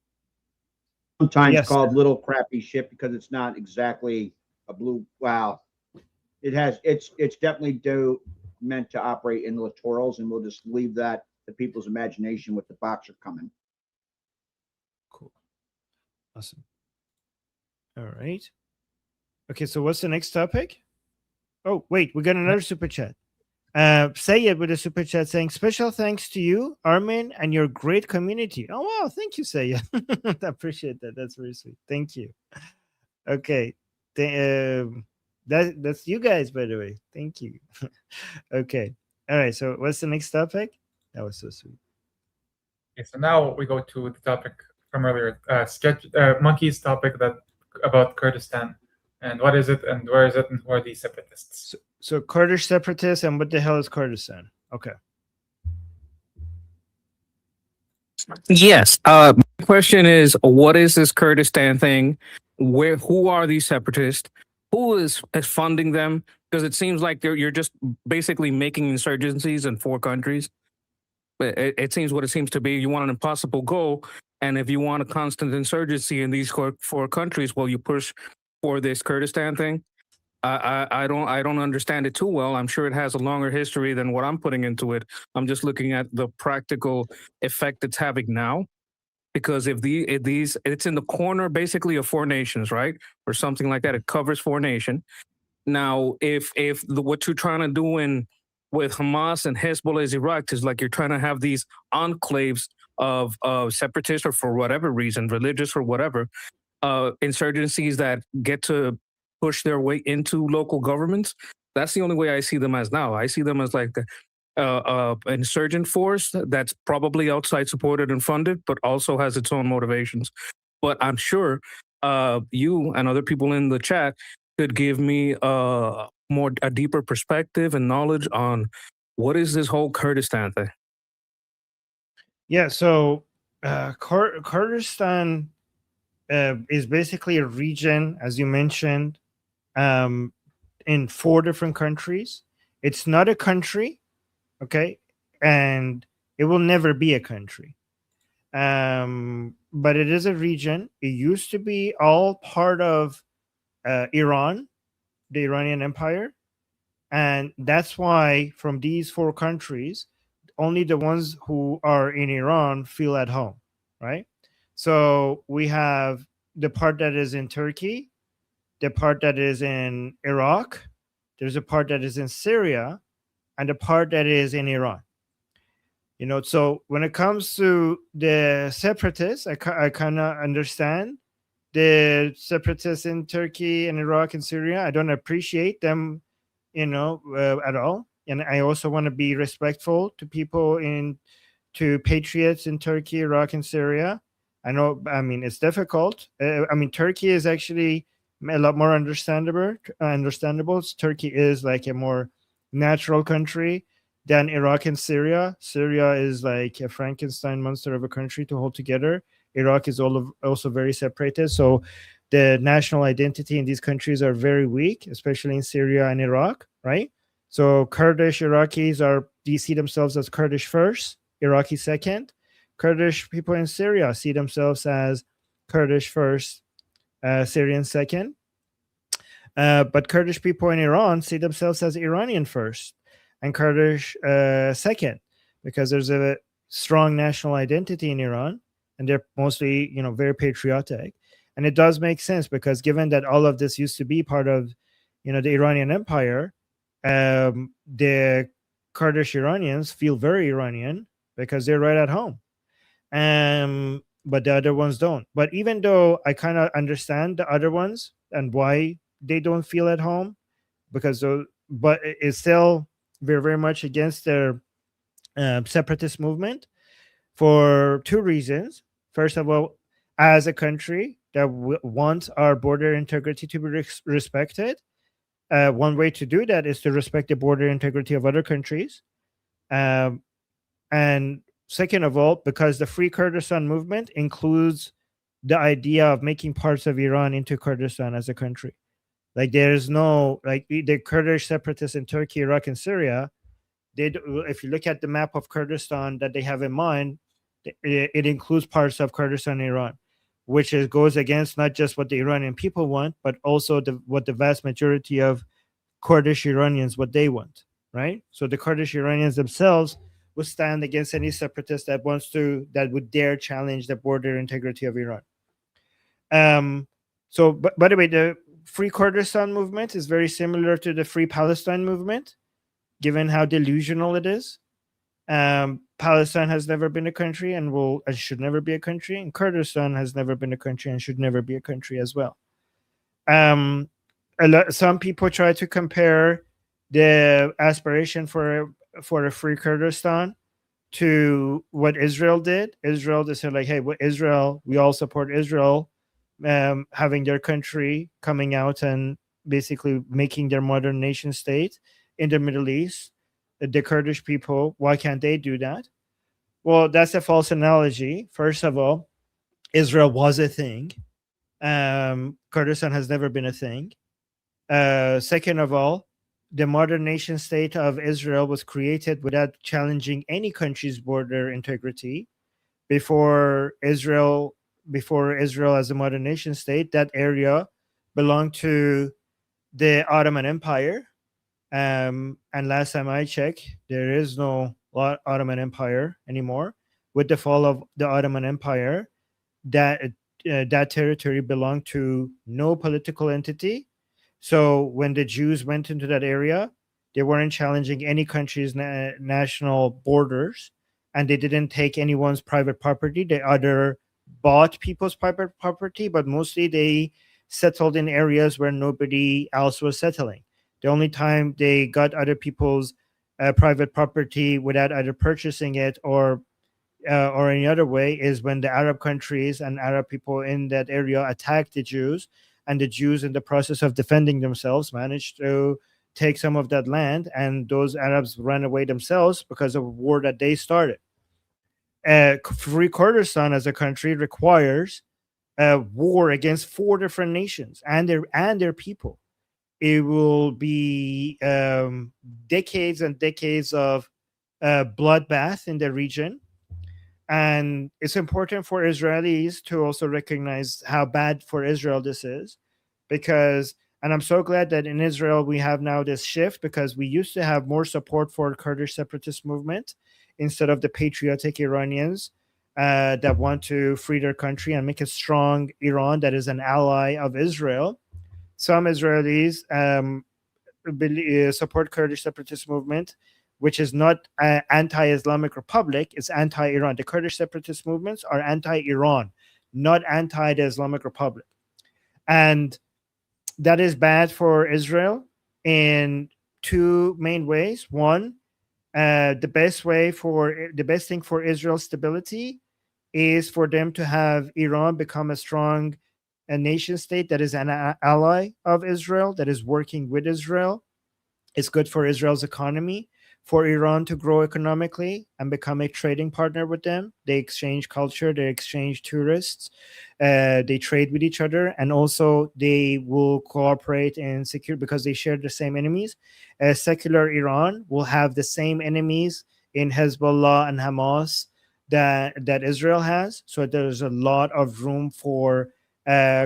Sometimes called little crappy ship because it's not exactly a blue. Wow. It's definitely meant to operate in littorals, and we'll just leave that to people's imagination with the boxer coming. Cool. Awesome. All right. Okay, so what's the next topic? Oh, wait, we got another super chat. Sayed with a super chat saying, special thanks to you, Armin, and your great community. Oh, wow. Thank you, Sayed. I appreciate that. That's very sweet. Thank you. Okay. That's you guys, by the way. Thank you. Okay. All right. So what's the next topic? That was so sweet. Okay, so now we go to the topic from earlier, Monkey's topic about Kurdistan. And what is it, and where is it, and who are these separatists? So Kurdish separatists, and what the hell is Kurdistan? Okay. Yes. My question is, what is this Kurdistan thing? Who are these separatists? Who is funding them? Because it seems like you're just basically making insurgencies in 4 countries. It seems what it seems to be. You want an impossible goal, and if you want a constant insurgency in these 4 countries, well, you push for this Kurdistan thing. I don't understand it too well. I'm sure it has a longer history than what I'm putting into it. I'm just looking at the practical effect it's having now. Because if it's in the corner basically of 4 nations, right? Or something like that. It covers 4 nations. Now, if what you're trying to do in with Hamas and Hezbollah's Iraq is like you're trying to have these enclaves of separatists, or for whatever reason, religious or whatever, insurgencies that get to push their way into local governments. That's the only way I see them as now. I see them as like an insurgent force that's probably outside supported and funded, but also has its own motivations. But I'm sure you and other people in the chat could give me a deeper perspective and knowledge on what is this whole Kurdistan thing. Yeah, so Kurdistan is basically a region, as you mentioned, in 4 different countries. It's not a country, okay, and it will never be a country. But it is a region. It used to be all part of Iran, the Iranian Empire, and that's why from these 4 countries, only the ones who are in Iran feel at home, right? So we have the part that is in Turkey, the part that is in Iraq, there's a part that is in Syria, and the part that is in Iran. You know, so when it comes to the separatists, I kind of understand the separatists in Turkey and Iraq and Syria. I don't appreciate them, you know, at all. And I also want to be respectful to people to patriots in Turkey, Iraq, and Syria. I know, I mean, it's difficult. I mean, Turkey is actually a lot more understandable. Turkey is like a more natural country than Iraq and Syria. Syria is like a Frankenstein monster of a country to hold together. Iraq is also very separated. So the national identity in these countries are very weak, especially in Syria and Iraq, right? So Kurdish Iraqis they see themselves as Kurdish first, Iraqi second. Kurdish people in Syria see themselves as Kurdish first, Syrian second. But Kurdish people in Iran see themselves as Iranian first and Kurdish second, because there's a strong national identity in Iran, and they're mostly, you know, very patriotic. And it does make sense, because given that all of this used to be part of, you know, the Iranian Empire, the Kurdish Iranians feel very Iranian because they're right at home. But the other ones don't. But even though I kind of understand the other ones and why they don't feel at home, but it's still very, very much against their separatist movement for 2 reasons. First of all, as a country that wants our border integrity to be respected, one way to do that is to respect the border integrity of other countries. And second of all, because the Free Kurdistan movement includes the idea of making parts of Iran into Kurdistan as a country. Like, there is no, like, the Kurdish separatists in Turkey, Iraq, and Syria, if you look at the map of Kurdistan that they have in mind, it includes parts of Kurdistan and Iran, which goes against not just what the Iranian people want, but also what the vast majority of Kurdish Iranians, what they want, right? So the Kurdish Iranians themselves would stand against any separatist that would dare challenge the border integrity of Iran. So, by the way, the Free Kurdistan movement is very similar to the Free Palestine movement, given how delusional it is. Palestine has never been a country and should never be a country, and Kurdistan has never been a country and should never be a country as well. Some people try to compare the aspiration for a free Kurdistan to what Israel did. Israel, they said, like, hey, we all support Israel having their country coming out and basically making their modern nation state in the Middle East. The Kurdish people, why can't they do that? Well, that's a false analogy. First of all, Israel was a thing. Kurdistan has never been a thing. Second of all, the modern nation state of Israel was created without challenging any country's border integrity. Before Israel as a modern nation state, that area belonged to the Ottoman Empire. And last time I checked, there is no Ottoman Empire anymore. With the fall of the Ottoman Empire, that territory belonged to no political entity. So when the Jews went into that area, They weren't challenging any country's national borders, and they didn't take anyone's private property. They either bought people's private property, but mostly they settled in areas where nobody else was settling. The only time they got other people's private property without either purchasing it or any other way is when the Arab countries and Arab people in that area attacked the Jews, and the Jews, in the process of defending themselves, managed to take some of that land, and those Arabs ran away themselves because of a war that they started. Free Kurdistan as a country requires a war against 4 different nations and their people. It will be decades and decades of bloodbath in the region. And it's important for Israelis to also recognize how bad for Israel this is, because, and I'm so glad that in Israel we have now this shift, because we used to have more support for the Kurdish separatist movement instead of the patriotic Iranians that want to free their country and make a strong Iran that is an ally of Israel. Some Israelis support Kurdish separatist movement, which is not anti-Islamic Republic, it's anti-Iran. The Kurdish separatist movements are anti-Iran, not anti the Islamic Republic. And that is bad for Israel in 2 main ways. One, the best thing for Israel's stability is for them to have Iran become a strong nation state that is an ally of Israel, that is working with Israel. It's good for Israel's economy, for Iran to grow economically and become a trading partner with them. They exchange culture, they exchange tourists, they trade with each other, and also they will cooperate in secure because they share the same enemies. Secular Iran will have the same enemies in Hezbollah and Hamas that Israel has. So there's a lot of room for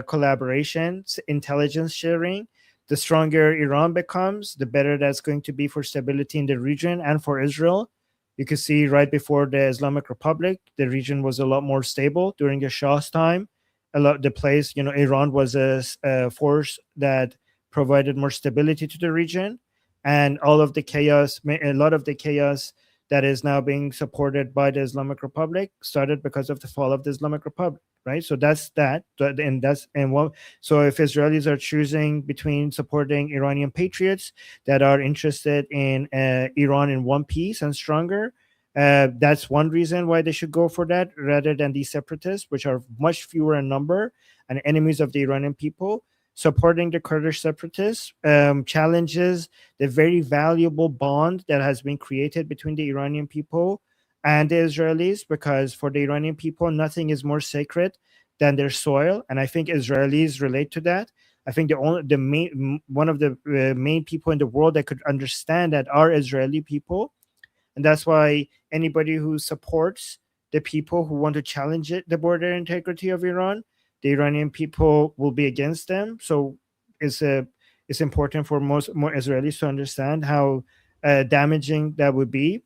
collaboration, intelligence sharing. The stronger Iran becomes, the better that's going to be for stability in the region and for Israel. You can see right before the Islamic Republic, the region was a lot more stable during the Shah's time. Iran was a force that provided more stability to the region, and a lot of the chaos that is now being supported by the Islamic Republic started because of the fall of the Islamic Republic. Right, so that's that, so if Israelis are choosing between supporting Iranian patriots that are interested in Iran in one piece and stronger, that's one reason why they should go for that rather than these separatists, which are much fewer in number and enemies of the Iranian people. Supporting the Kurdish separatists challenges the very valuable bond that has been created between the Iranian people and the Israelis, because for the Iranian people, nothing is more sacred than their soil, and I think Israelis relate to that. I think one of the main people in the world that could understand that are Israeli people, and that's why anybody who supports the people who want to challenge the border integrity of Iran, the Iranian people will be against them. So it's important for more Israelis to understand how damaging that would be.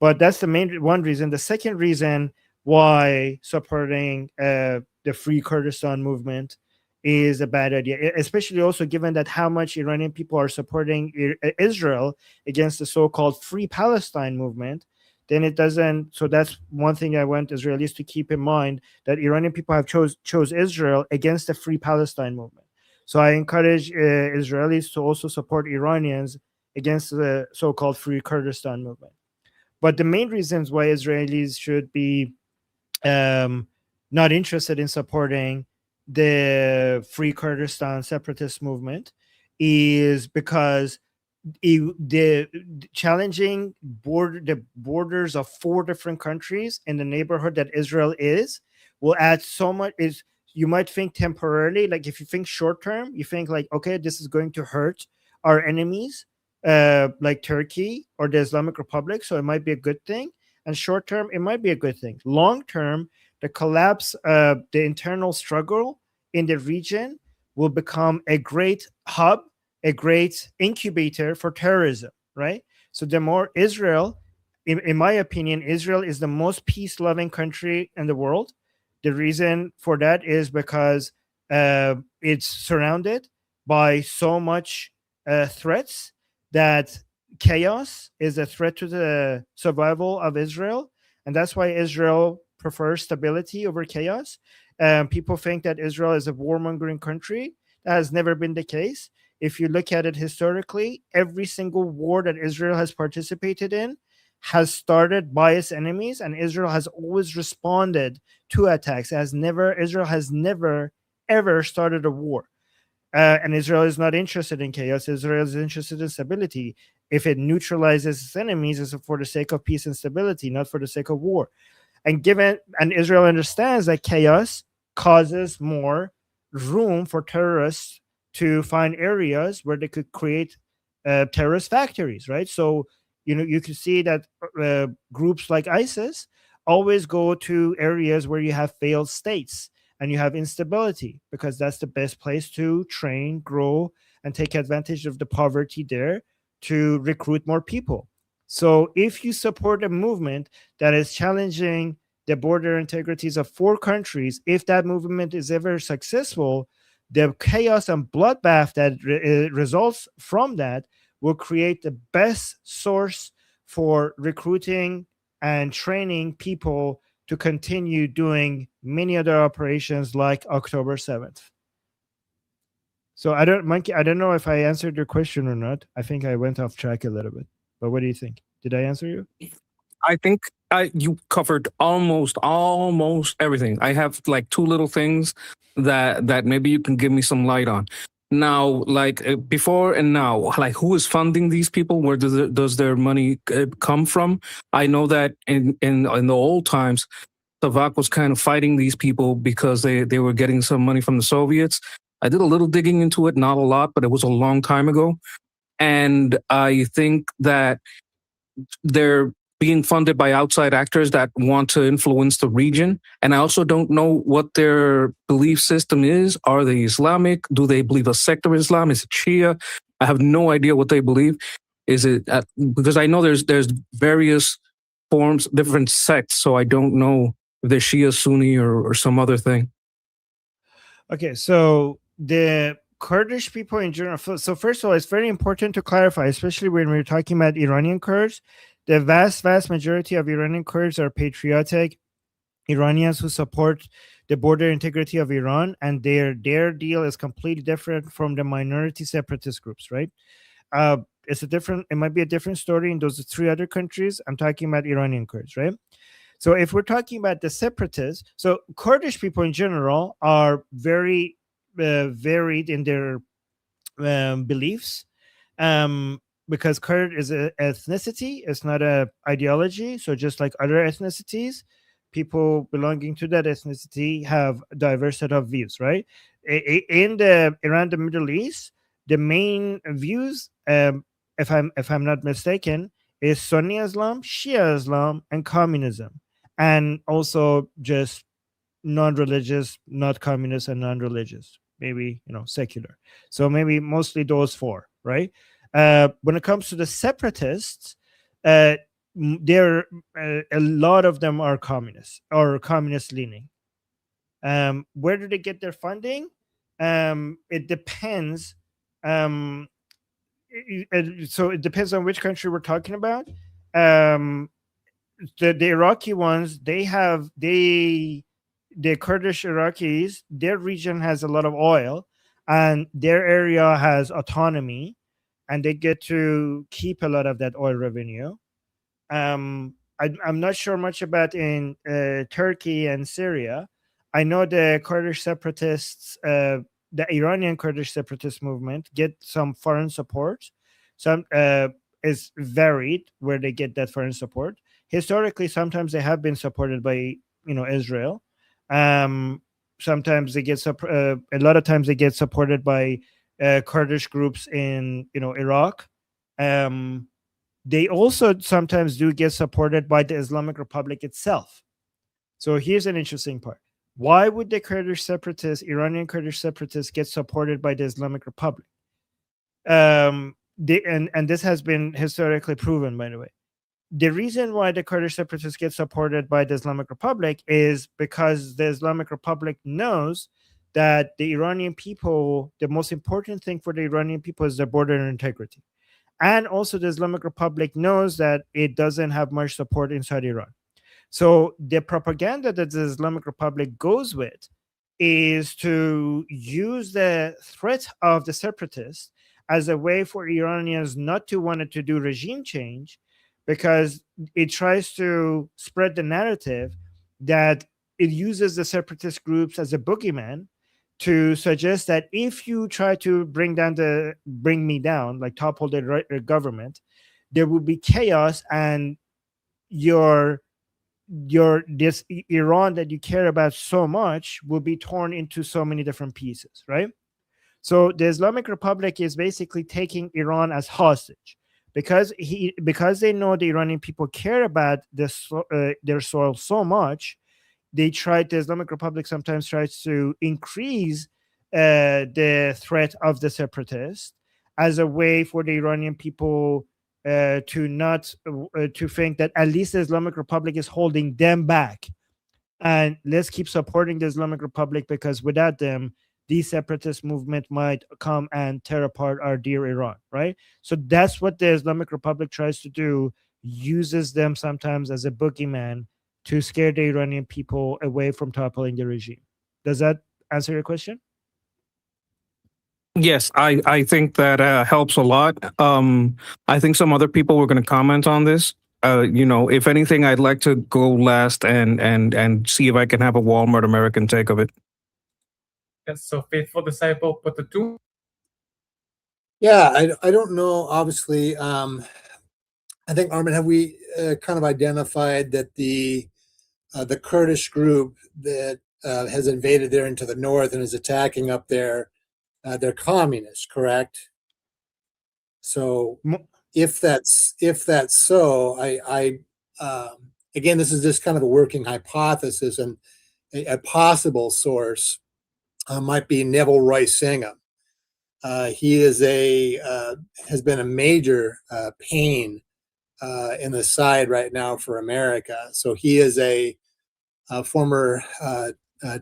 But that's the main one reason. The second reason why supporting the Free Kurdistan movement is a bad idea, especially also given that how much Iranian people are supporting Israel against the so-called Free Palestine movement, then it doesn't. So that's one thing I want Israelis to keep in mind, that Iranian people have chose Israel against the Free Palestine movement. So I encourage Israelis to also support Iranians against the so-called Free Kurdistan movement. But the main reasons why Israelis should be not interested in supporting the Free Kurdistan separatist movement is because the challenging the borders of 4 different countries in the neighborhood that Israel will add so much. You might think temporarily, like if you think short term, you think like, okay, this is going to hurt our enemies, like Turkey or the Islamic Republic, so it might be a good thing. And short term, it might be a good thing. Long term, the collapse, the internal struggle in the region will become a great hub, a great incubator for terrorism, right? So the more Israel, in my opinion, Israel is the most peace-loving country in the world. The reason for that is because it's surrounded by so much threats that chaos is a threat to the survival of Israel, and that's why Israel prefers stability over chaos. People think that Israel is a warmongering country. That has never been the case. If you look at it historically, every single war that Israel has participated in has started by its enemies, and Israel has always responded to attacks. Israel has never ever started a war. And Israel is not interested in chaos. Israel is interested in stability. If it neutralizes its enemies, it's for the sake of peace and stability, not for the sake of war. And Israel understands that chaos causes more room for terrorists to find areas where they could create terrorist factories, right? So, you can see that groups like ISIS always go to areas where you have failed states and you have instability, because that's the best place to train, grow, and take advantage of the poverty there to recruit more people. So if you support a movement that is challenging the border integrities of 4 countries, if that movement is ever successful, the chaos and bloodbath that results from that will create the best source for recruiting and training people to continue doing many other operations like October 7th. So I don't know if I answered your question or not. I think I went off track a little bit. But what do you think? Did I answer you? I think you covered almost everything. I have like 2 little things that maybe you can give me some light on. Now, like before and now, like who is funding these people? Where does their money come from? I know that in the old times, Savak was kind of fighting these people because they were getting some money from the Soviets. I did a little digging into it, not a lot, but it was a long time ago. And I think that they're being funded by outside actors that want to influence the region. And I also don't know what their belief system is. Are they Islamic? Do they believe a sect of Islam? Is it Shia? I have no idea what they believe. Is it because I know there's various forms, different sects, so I don't know if they're Shia, Sunni, or some other thing. Okay, so the Kurdish people in general. So first of all, it's very important to clarify, especially when we're talking about Iranian Kurds. The vast majority of Iranian Kurds are patriotic Iranians who support the border integrity of Iran, and their deal is completely different from the minority separatist groups, right? It might be a different story in those 3 other countries. I'm talking about Iranian Kurds, right? So if we're talking about the separatists, so Kurdish people in general are very varied in their beliefs. Because Kurd is an ethnicity, it's not an ideology. So just like other ethnicities, people belonging to that ethnicity have a diverse set of views, right? In around the Middle East, the main views, if I'm not mistaken, is Sunni Islam, Shia Islam, and communism, and also just non-religious, not communist, and non-religious. Maybe secular. So maybe mostly those 4, right? When it comes to the separatists, a lot of them are communists or communist leaning. Where do they get their funding? It depends. So it depends on which country we're talking about. The Iraqi ones, the Kurdish Iraqis, their region has a lot of oil, and their area has autonomy, and they get to keep a lot of that oil revenue. I'm not sure much about in Turkey and Syria. I know the Kurdish separatists, the Iranian Kurdish separatist movement, get some foreign support. Some is varied where they get that foreign support. Historically, sometimes they have been supported by Israel. Sometimes they get a lot of times they get supported by Kurdish groups in Iraq. They also sometimes do get supported by the Islamic Republic itself. So here's an interesting part. Why would the Kurdish separatists, Iranian Kurdish separatists, get supported by the Islamic Republic? And this has been historically proven, by the way. The reason why the Kurdish separatists get supported by the Islamic Republic is because the Islamic Republic knows that the Iranian people, the most important thing for the Iranian people is their border integrity. And also, the Islamic Republic knows that it doesn't have much support inside Iran. So the propaganda that the Islamic Republic goes with is to use the threat of the separatists as a way for Iranians not to want to do regime change, because it tries to spread the narrative that it uses the separatist groups as a boogeyman to suggest that if you try to bring me down, like topple the government, there will be chaos, and this Iran that you care about so much will be torn into so many different pieces, right? So the Islamic Republic is basically taking Iran as hostage because they know the Iranian people care about their soil so much. The Islamic Republic sometimes tries to increase the threat of the separatists as a way for the Iranian people to not to think that at least the Islamic Republic is holding them back, and let's keep supporting the Islamic Republic, because without them, the separatist movement might come and tear apart our dear Iran, right? So that's what the Islamic Republic tries to do, uses them sometimes as a boogeyman to scare the Iranian people away from toppling the regime. Does that answer your question? Yes, I think that helps a lot. I think some other people were going to comment on this. If anything, I'd like to go last and see if I can have a Walmart American take of it. Yes, so faithful disciple put the two. Yeah, I don't know. Obviously, I think, Armin, have we kind of identified that the Kurdish group that has invaded there into the north and is attacking up there, they're communists, correct? So if that's so, I again, this is just kind of a working hypothesis, and a possible source might be Neville Royce Singham. He is has been a major pain in the side right now for America. So he is a former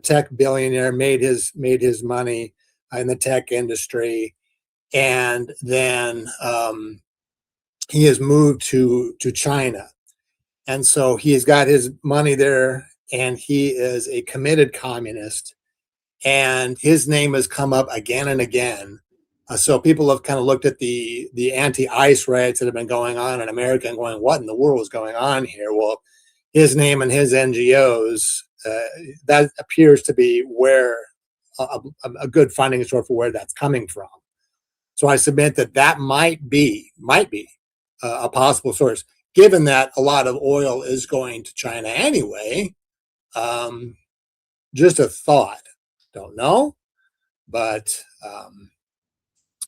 tech billionaire, made his money in the tech industry, and then he has moved to China, and so he has got his money there, and he is a committed communist, and his name has come up again and again. So people have kind of looked at the anti-ICE riots that have been going on in America and going, what in the world is going on here? Well, his name and his NGOs, that appears to be where a good funding source for where that's coming from. So I submit that might be a possible source, given that a lot of oil is going to China anyway. Just a thought. Don't know, but I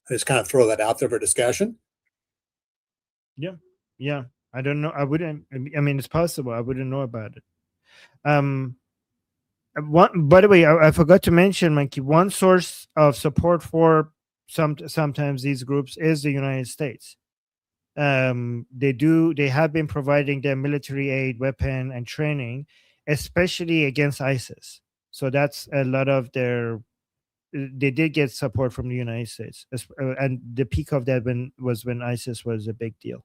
just kind of throw that out there for discussion. Yeah. I don't know. I mean, it's possible. I wouldn't know about it. By the way, I forgot to mention, Mikey, one source of support for sometimes these groups is the United States. They have been providing them military aid, weapon, and training, especially against ISIS. So that's a lot of they did get support from the United States, and the peak of that was when ISIS was a big deal.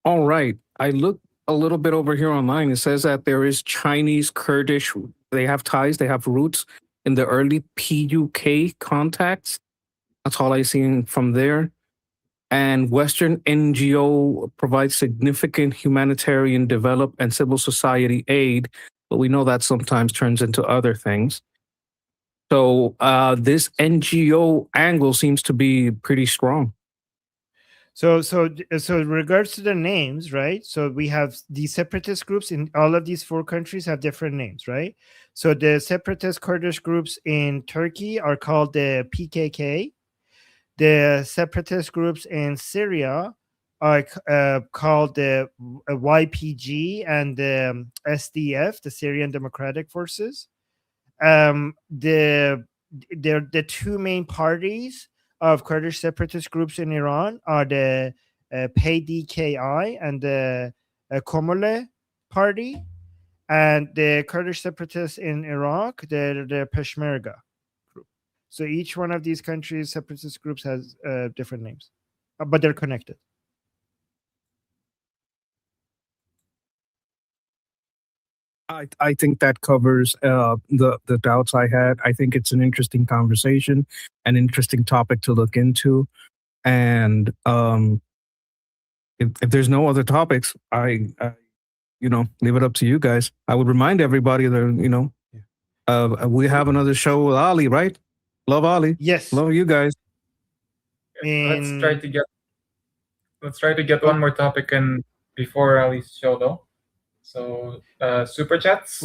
All right. I looked a little bit over here online. It says that there is Chinese, Kurdish, they have ties, they have roots in the early PUK contacts. That's all I seen from there. And Western NGO provides significant humanitarian development and civil society aid, but we know that sometimes turns into other things. So this NGO angle seems to be pretty strong. So in regards to the names, right? So we have the separatist groups in all of these 4 countries have different names, right? So the separatist Kurdish groups in Turkey are called the PKK. The separatist groups in Syria are called the YPG and the SDF, the Syrian Democratic Forces. They're the 2 main parties of Kurdish separatist groups in Iran are the PDKI and the Komole party, and the Kurdish separatists in Iraq, the Peshmerga group. So each one of these countries, separatist groups, has different names, but they're connected. I think that covers the doubts I had. I think it's an interesting conversation, an interesting topic to look into, and if there's no other topics, I leave it up to you guys. I would remind everybody that we have another show with Ali, right? Love Ali. Yes. Love you guys. Let's try to get one more topic in before Ali's show, though. So, super chats.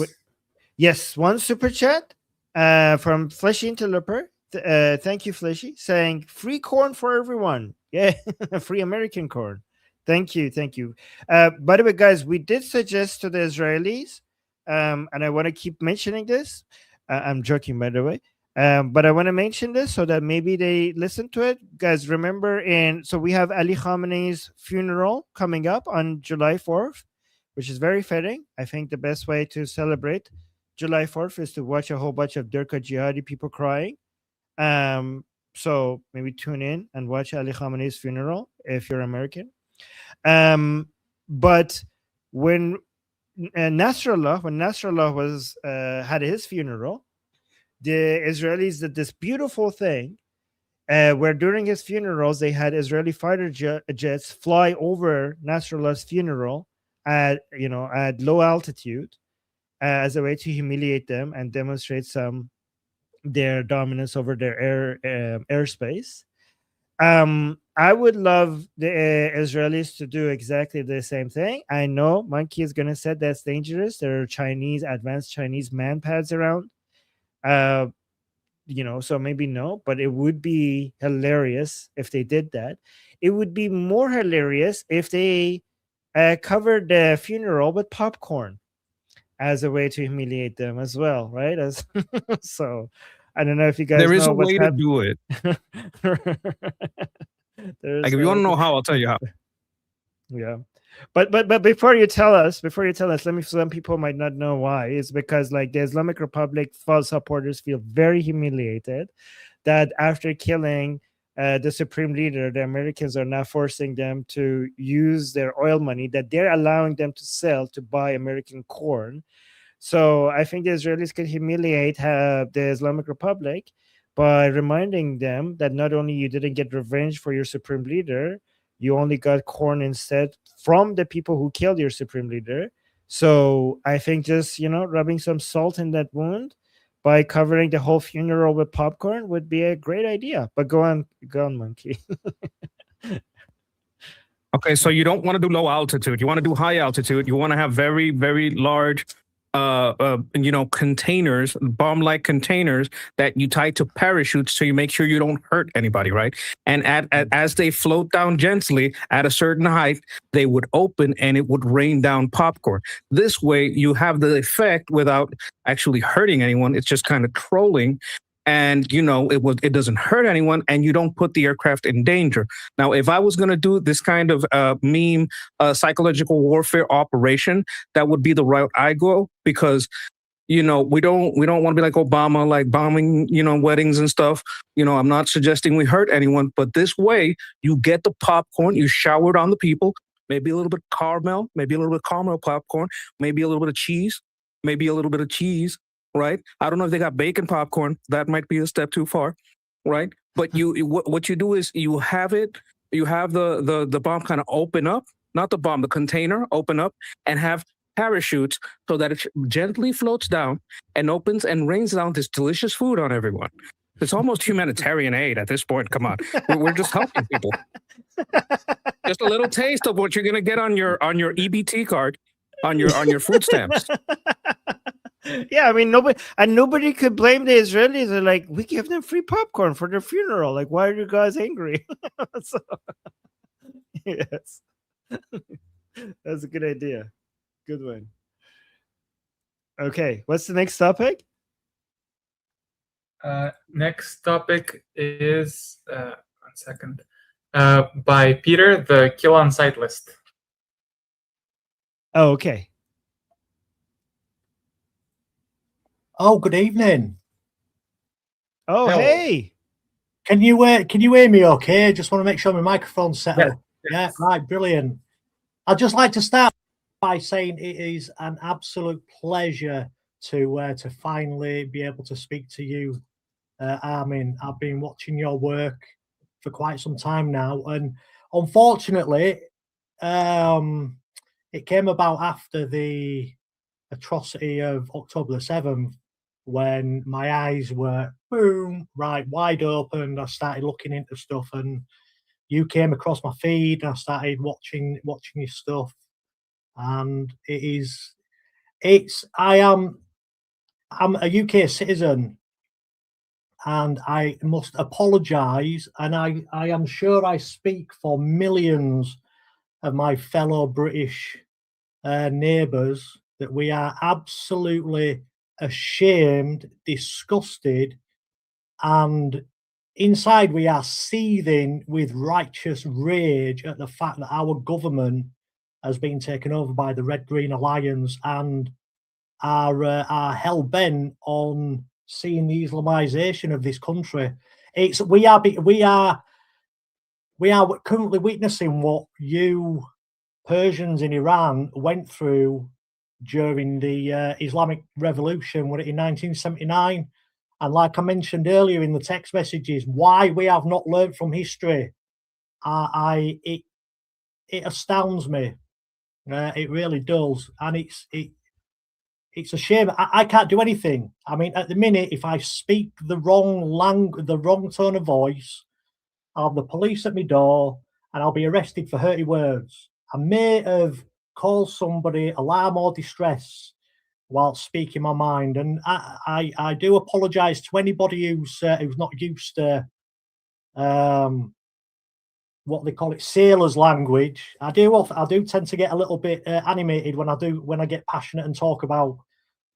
Yes, one super chat from Fleshy Interloper. Thank you, Fleshy, saying free corn for everyone. Yeah, free American corn. Thank you. By the way, guys, we did suggest to the Israelis, and I want to keep mentioning this. I'm joking, by the way. But I want to mention this so that maybe they listen to it. Guys, remember, so we have Ali Khamenei's funeral coming up on July 4th, which is very fitting. I think the best way to celebrate July 4th is to watch a whole bunch of Dirka jihadi people crying. So maybe tune in and watch Ali Khamenei's funeral if you're American. But when Nasrallah was had his funeral, the Israelis did this beautiful thing where during his funerals they had Israeli fighter jets fly over Nasrallah's funeral at low altitude as a way to humiliate them and demonstrate their dominance over their airspace. I would love the Israelis to do exactly the same thing. I know Monkey is going to say that's dangerous. There are advanced Chinese man pads around. So maybe no, but it would be hilarious if they did that. It would be more hilarious if they covered the funeral with popcorn as a way to humiliate them as well, right? So I don't know if you guys there is know a way to do it. Like, if you want to know how, I'll tell you how. Yeah. But before you tell us, some people might not know why. It's because the Islamic Republic supporters feel very humiliated that after killing the supreme leader, the Americans are now forcing them to use their oil money that they're allowing them to sell to buy American corn. So I think the Israelis can humiliate the Islamic Republic by reminding them that not only you didn't get revenge for your supreme leader, you only got corn instead from the people who killed your supreme leader. So I think just, rubbing some salt in that wound by covering the whole funeral with popcorn would be a great idea. But go on, Monkey. Okay, so you don't want to do low altitude. You want to do high altitude. You want to have very, very large containers, bomb-like containers that you tie to parachutes so you make sure you don't hurt anybody, right? And as they float down gently at a certain height, they would open and it would rain down popcorn. This way you have the effect without actually hurting anyone. It's just kind of trolling. And, it doesn't hurt anyone, and you don't put the aircraft in danger. Now, if I was going to do this kind of meme psychological warfare operation, that would be the route I go, because, we don't want to be like Obama, like bombing, weddings and stuff. I'm not suggesting we hurt anyone, but this way you get the popcorn, you shower it on the people, maybe a little bit caramel, maybe a little bit caramel popcorn, maybe a little bit of cheese, right? I don't know if they got bacon popcorn. That might be a step too far, right? But what you do is you have the bomb kind of open up, not the bomb, the container open up, and have parachutes so that it gently floats down and opens and rains down this delicious food on everyone. It's almost humanitarian aid at this point. Come on, we're just helping people. Just a little taste of what you're gonna get on your EBT card, on your food stamps. Yeah, I mean, nobody could blame the Israelis. They're like, we give them free popcorn for their funeral. Like, why are you guys angry? So, yes, that's a good idea. Good one. Okay, what's the next topic? Next topic is 1 second. By Peter, the kill on sight list. Oh, okay. Oh, good evening. Oh, Hello. hey. Can you hear me okay? Just want to make sure my microphone's set Yes, up. Yeah, right, brilliant. I'd just like to start by saying it is an absolute pleasure to finally be able to speak to you, Armin. I've been watching your work for quite some time now, and unfortunately, it came about after the atrocity of October the 7th, when my eyes were boom, right, wide open. I started looking into stuff, and you came across my feed, and I started watching your stuff. And I'm a UK citizen, and I must apologize, and I am sure I speak for millions of my fellow British neighbours that we are absolutely ashamed, disgusted, and inside we are seething with righteous rage at the fact that our government has been taken over by the Red Green Alliance and are hell bent on seeing the Islamization of this country. We are currently witnessing what you Persians in Iran went through during the Islamic Revolution in 1979. And like I mentioned earlier in the text messages, why we have not learned from history, it astounds me. It really does, and it's a shame. I can't do anything. I mean, at the minute, if I speak the wrong tone of voice, I'll have the police at my door, and I'll be arrested for hurty words. I may have caused somebody alarm or distress while speaking my mind, and I do apologise to anybody who's not used to what they call it, sailors' language. I do tend to get a little bit animated when I get passionate and talk about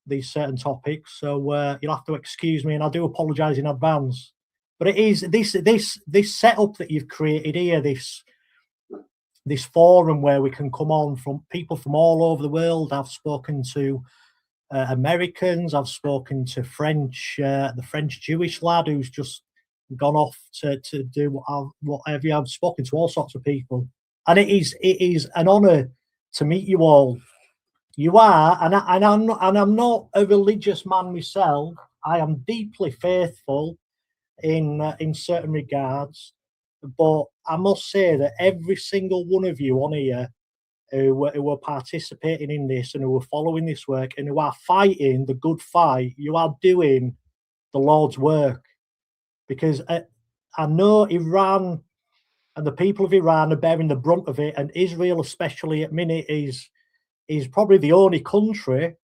these certain topics. So you'll have to excuse me, and I do apologise in advance. But it is this setup that you've created here, this forum where we can come on from people from all over the world. I've spoken to Americans. I've spoken to the French Jewish lad who's just gone off to do whatever. I've spoken to all sorts of people, and it is an honour to meet you all. You are, and I'm not a religious man myself. I am deeply faithful in certain regards, but I must say that every single one of you on here who are participating in this and who are following this work and who are fighting the good fight, you are doing the Lord's work. Because I know Iran and the people of Iran are bearing the brunt of it, and Israel especially at minute is probably the only country.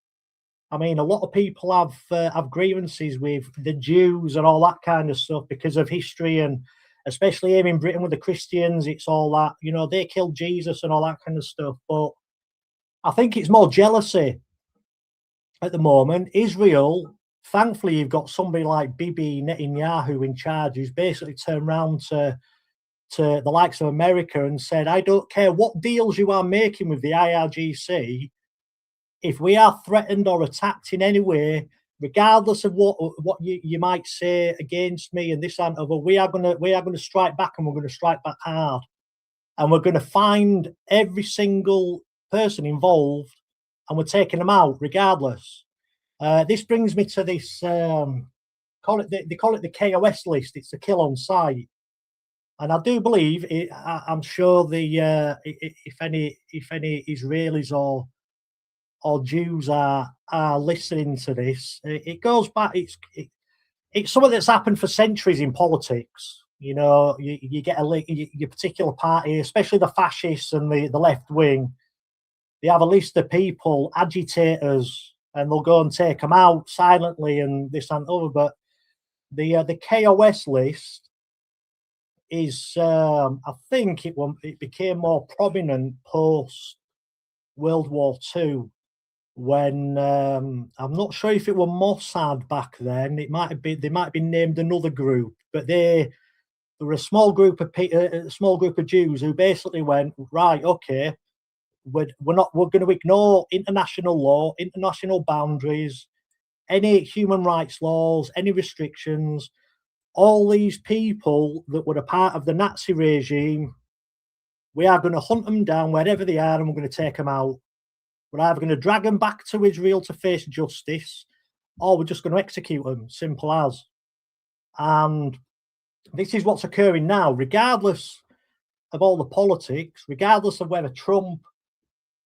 I mean, a lot of people have grievances with the Jews and all that kind of stuff because of history, and especially here in Britain with the Christians, it's all that, they killed Jesus and all that kind of stuff. But I think it's more jealousy at the moment. Israel, thankfully, you've got somebody like Bibi Netanyahu in charge, who's basically turned around to the likes of America and said, I don't care what deals you are making with the IRGC. If we are threatened or attacked in any way, regardless of what you might say against me and this and other, we are going to strike back, and we're going to strike back hard, and we're going to find every single person involved, and we're taking them out regardless. This brings me to this. They call it the KOS list. It's the kill on sight, and I do believe I'm sure if any Israelis or Jews are listening to this, it goes back. It's something that's happened for centuries in politics. You get your particular party, especially the fascists and the left wing. They have a list of people, agitators, and they'll go and take them out silently and this and other. But the KOS list is, I think it became more prominent post World War II, when I'm not sure if it were Mossad back then. They might have been named another group, but there were a small group of Jews who basically went, right, okay, we're going to ignore international law, international boundaries, any human rights laws, any restrictions. all these people that were a part of the Nazi regime, we are going to hunt them down wherever they are and we're going to take them out. We're either going to drag them back to Israel to face justice, or we're just going to execute them, simple as. And this is what's occurring now, regardless of all the politics, regardless of whether Trump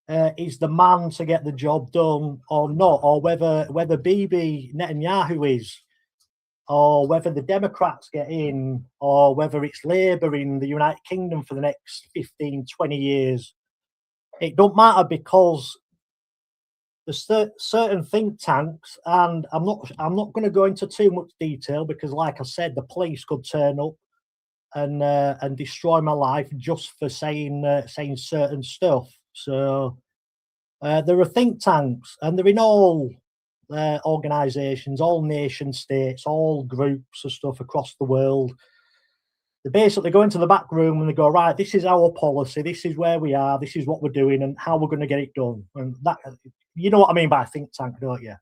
is the man to get the job done or not, or whether Bibi Netanyahu is, or whether the Democrats get in, or whether it's Labour in the United Kingdom for the next 15, 20 years. It don't matter, because there's certain think tanks, and I'm not going to go into too much detail because, like I said, the police could turn up and destroy my life just for saying certain stuff. So there are think tanks, and they're in all organisations, all nation states, all groups of stuff across the world. They basically go into the back room and they go, right, this is our policy, this is where we are, this is what we're doing, and how we're going to get it done. And that, you know what I mean by a think tank, don't you?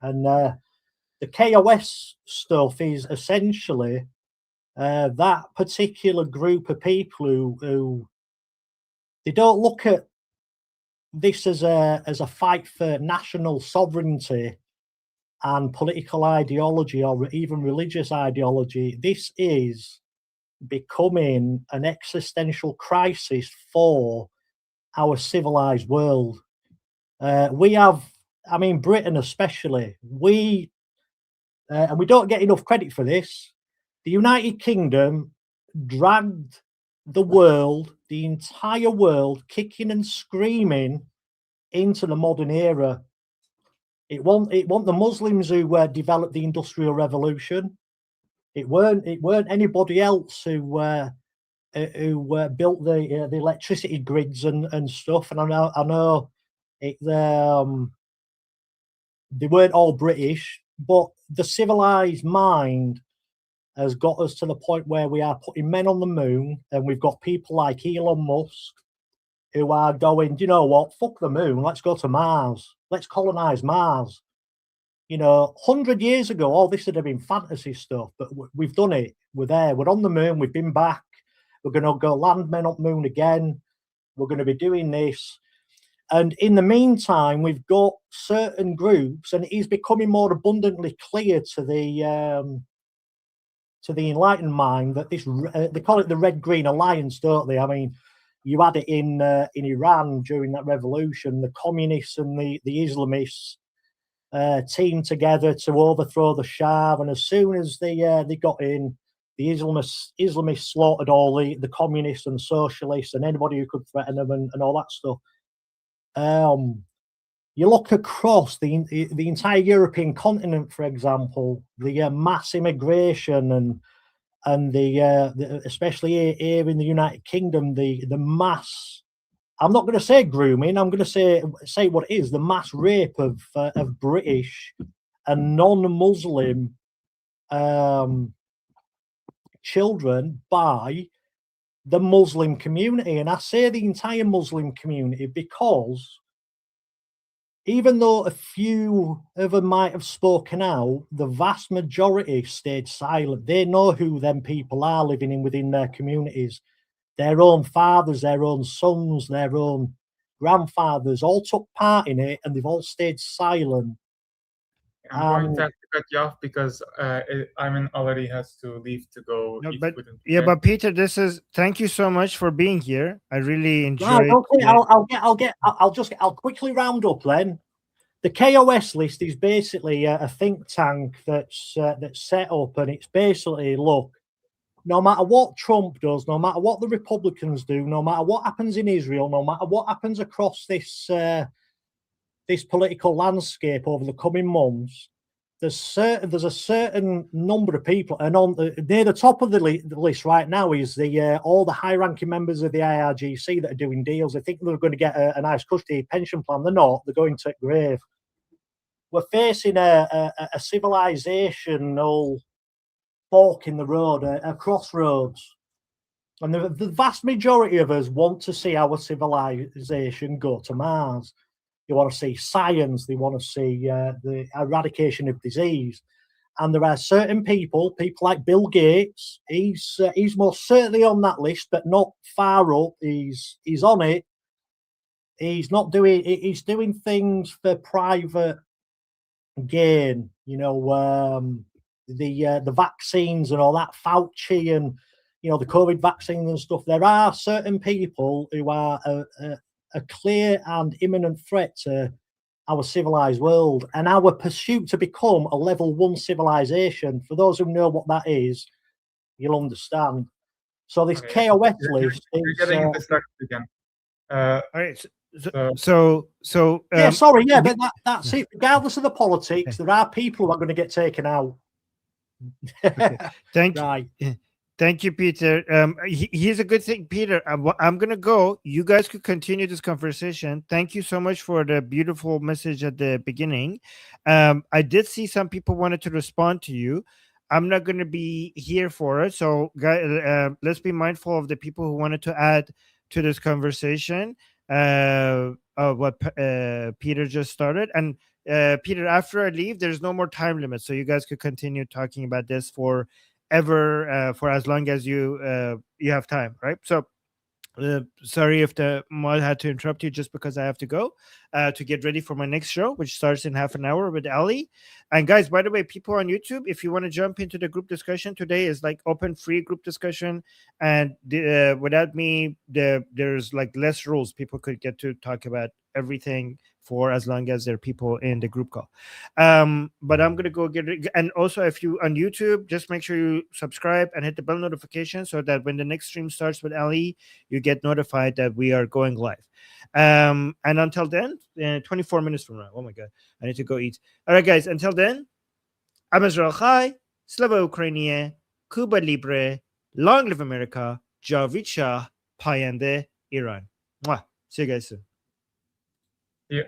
And the KOS stuff is essentially that particular group of people who they don't look at this as a fight for national sovereignty and political ideology, or even religious ideology. This is becoming an existential crisis for our civilized world. We have, I mean, Britain especially, and we don't get enough credit for this, the United Kingdom dragged the world, the entire world, kicking and screaming into the modern era. It wasn't the Muslims who developed the Industrial Revolution. It weren't anybody else who built the electricity grids and stuff. And I know they weren't all British, but the civilized mind has got us to the point where we are putting men on the moon, and we've got people like Elon Musk who are going, do you know what, fuck the moon, let's go to Mars, let's colonize Mars. You know, 100 years ago, all this would have been fantasy stuff, but we've done it. We're there, we're on the moon, we've been back, we're going to go land men up moon again, we're going to be doing this. And in the meantime, we've got certain groups, and it is becoming more abundantly clear to the enlightened mind that this, they call it the Red-Green Alliance, don't they? I mean, you had it in Iran during that revolution. The communists and the Islamists teamed together to overthrow the Shah, and as soon as they got in, the Islamists slaughtered all the communists and socialists and anybody who could threaten them and all that stuff. You look across the entire European continent, for example, the mass immigration and the especially here in the United Kingdom, the mass, I'm not going to say grooming, I'm going to say what it is, the mass rape of British and non-Muslim children by the Muslim community. And I say the entire Muslim community because even though a few of them might have spoken out, the vast majority stayed silent. They know who them people are living within their communities. Their own fathers, their own sons, their own grandfathers all took part in it, and they've all stayed silent. I'm going to have to cut you off because Ayman already has to leave to go. No, but Peter, thank you so much for being here. I really enjoyed. Right, okay, I'll quickly round up then. The KOS list is basically a think tank that's set up, and it's basically, look, no matter what Trump does, no matter what the Republicans do, no matter what happens in Israel, no matter what happens across this political landscape over the coming months, there's a certain number of people, and near the top of the list right now is all the high-ranking members of the IRGC that are doing deals. They think they're going to get a nice custody pension plan. They're not. They're going to grave. We're facing a civilizational fork in the road, a crossroads, and the vast majority of us want to see our civilization go to Mars. They want to see science. They want to see the eradication of disease. And there are certain people like Bill Gates. He's most certainly on that list, but not far up. He's on it. He's not doing. He's doing things for private gain. You know, the vaccines and all that, Fauci and the COVID vaccines and stuff. There are certain people who are a clear and imminent threat to our civilized world and our pursuit to become a level 1 civilization. For those who know what that is, you'll understand. So this KOF list you're getting distracted again. All right. So yeah, sorry, yeah, but that's it. Regardless of the politics, there are people who are going to get taken out. Thank you, Peter. Here's a good thing, Peter. I'm gonna go. You guys could continue this conversation. Thank you so much for the beautiful message at the beginning. I did see some people wanted to respond to you. I'm not gonna be here for it. So, guys, let's be mindful of the people who wanted to add to this conversation. What Peter just started, and Peter, after I leave, there's no more time limit, so you guys could continue talking about this for as long as you have time, right? So sorry if the mod had to interrupt you just because I have to go to get ready for my next show, which starts in half an hour with Ali. And guys, by the way, people on YouTube, if you want to jump into the group discussion, today is like open free group discussion, and without me, there's like less rules. People could get to talk about everything for as long as there are people in the group call. But I'm gonna go get it. And also, if you on YouTube, just make sure you subscribe and hit the bell notification so that when the next stream starts with Ali, you get notified that we are going live. And until then, 24 minutes from now. Oh my god, I need to go eat. All right, guys. Until then, I'm Israel Chai, Slava Ukrainian, Cuba Libre, Long Live America, Javid Shah, Payande Iran. Mwah. See you guys soon. Yeah.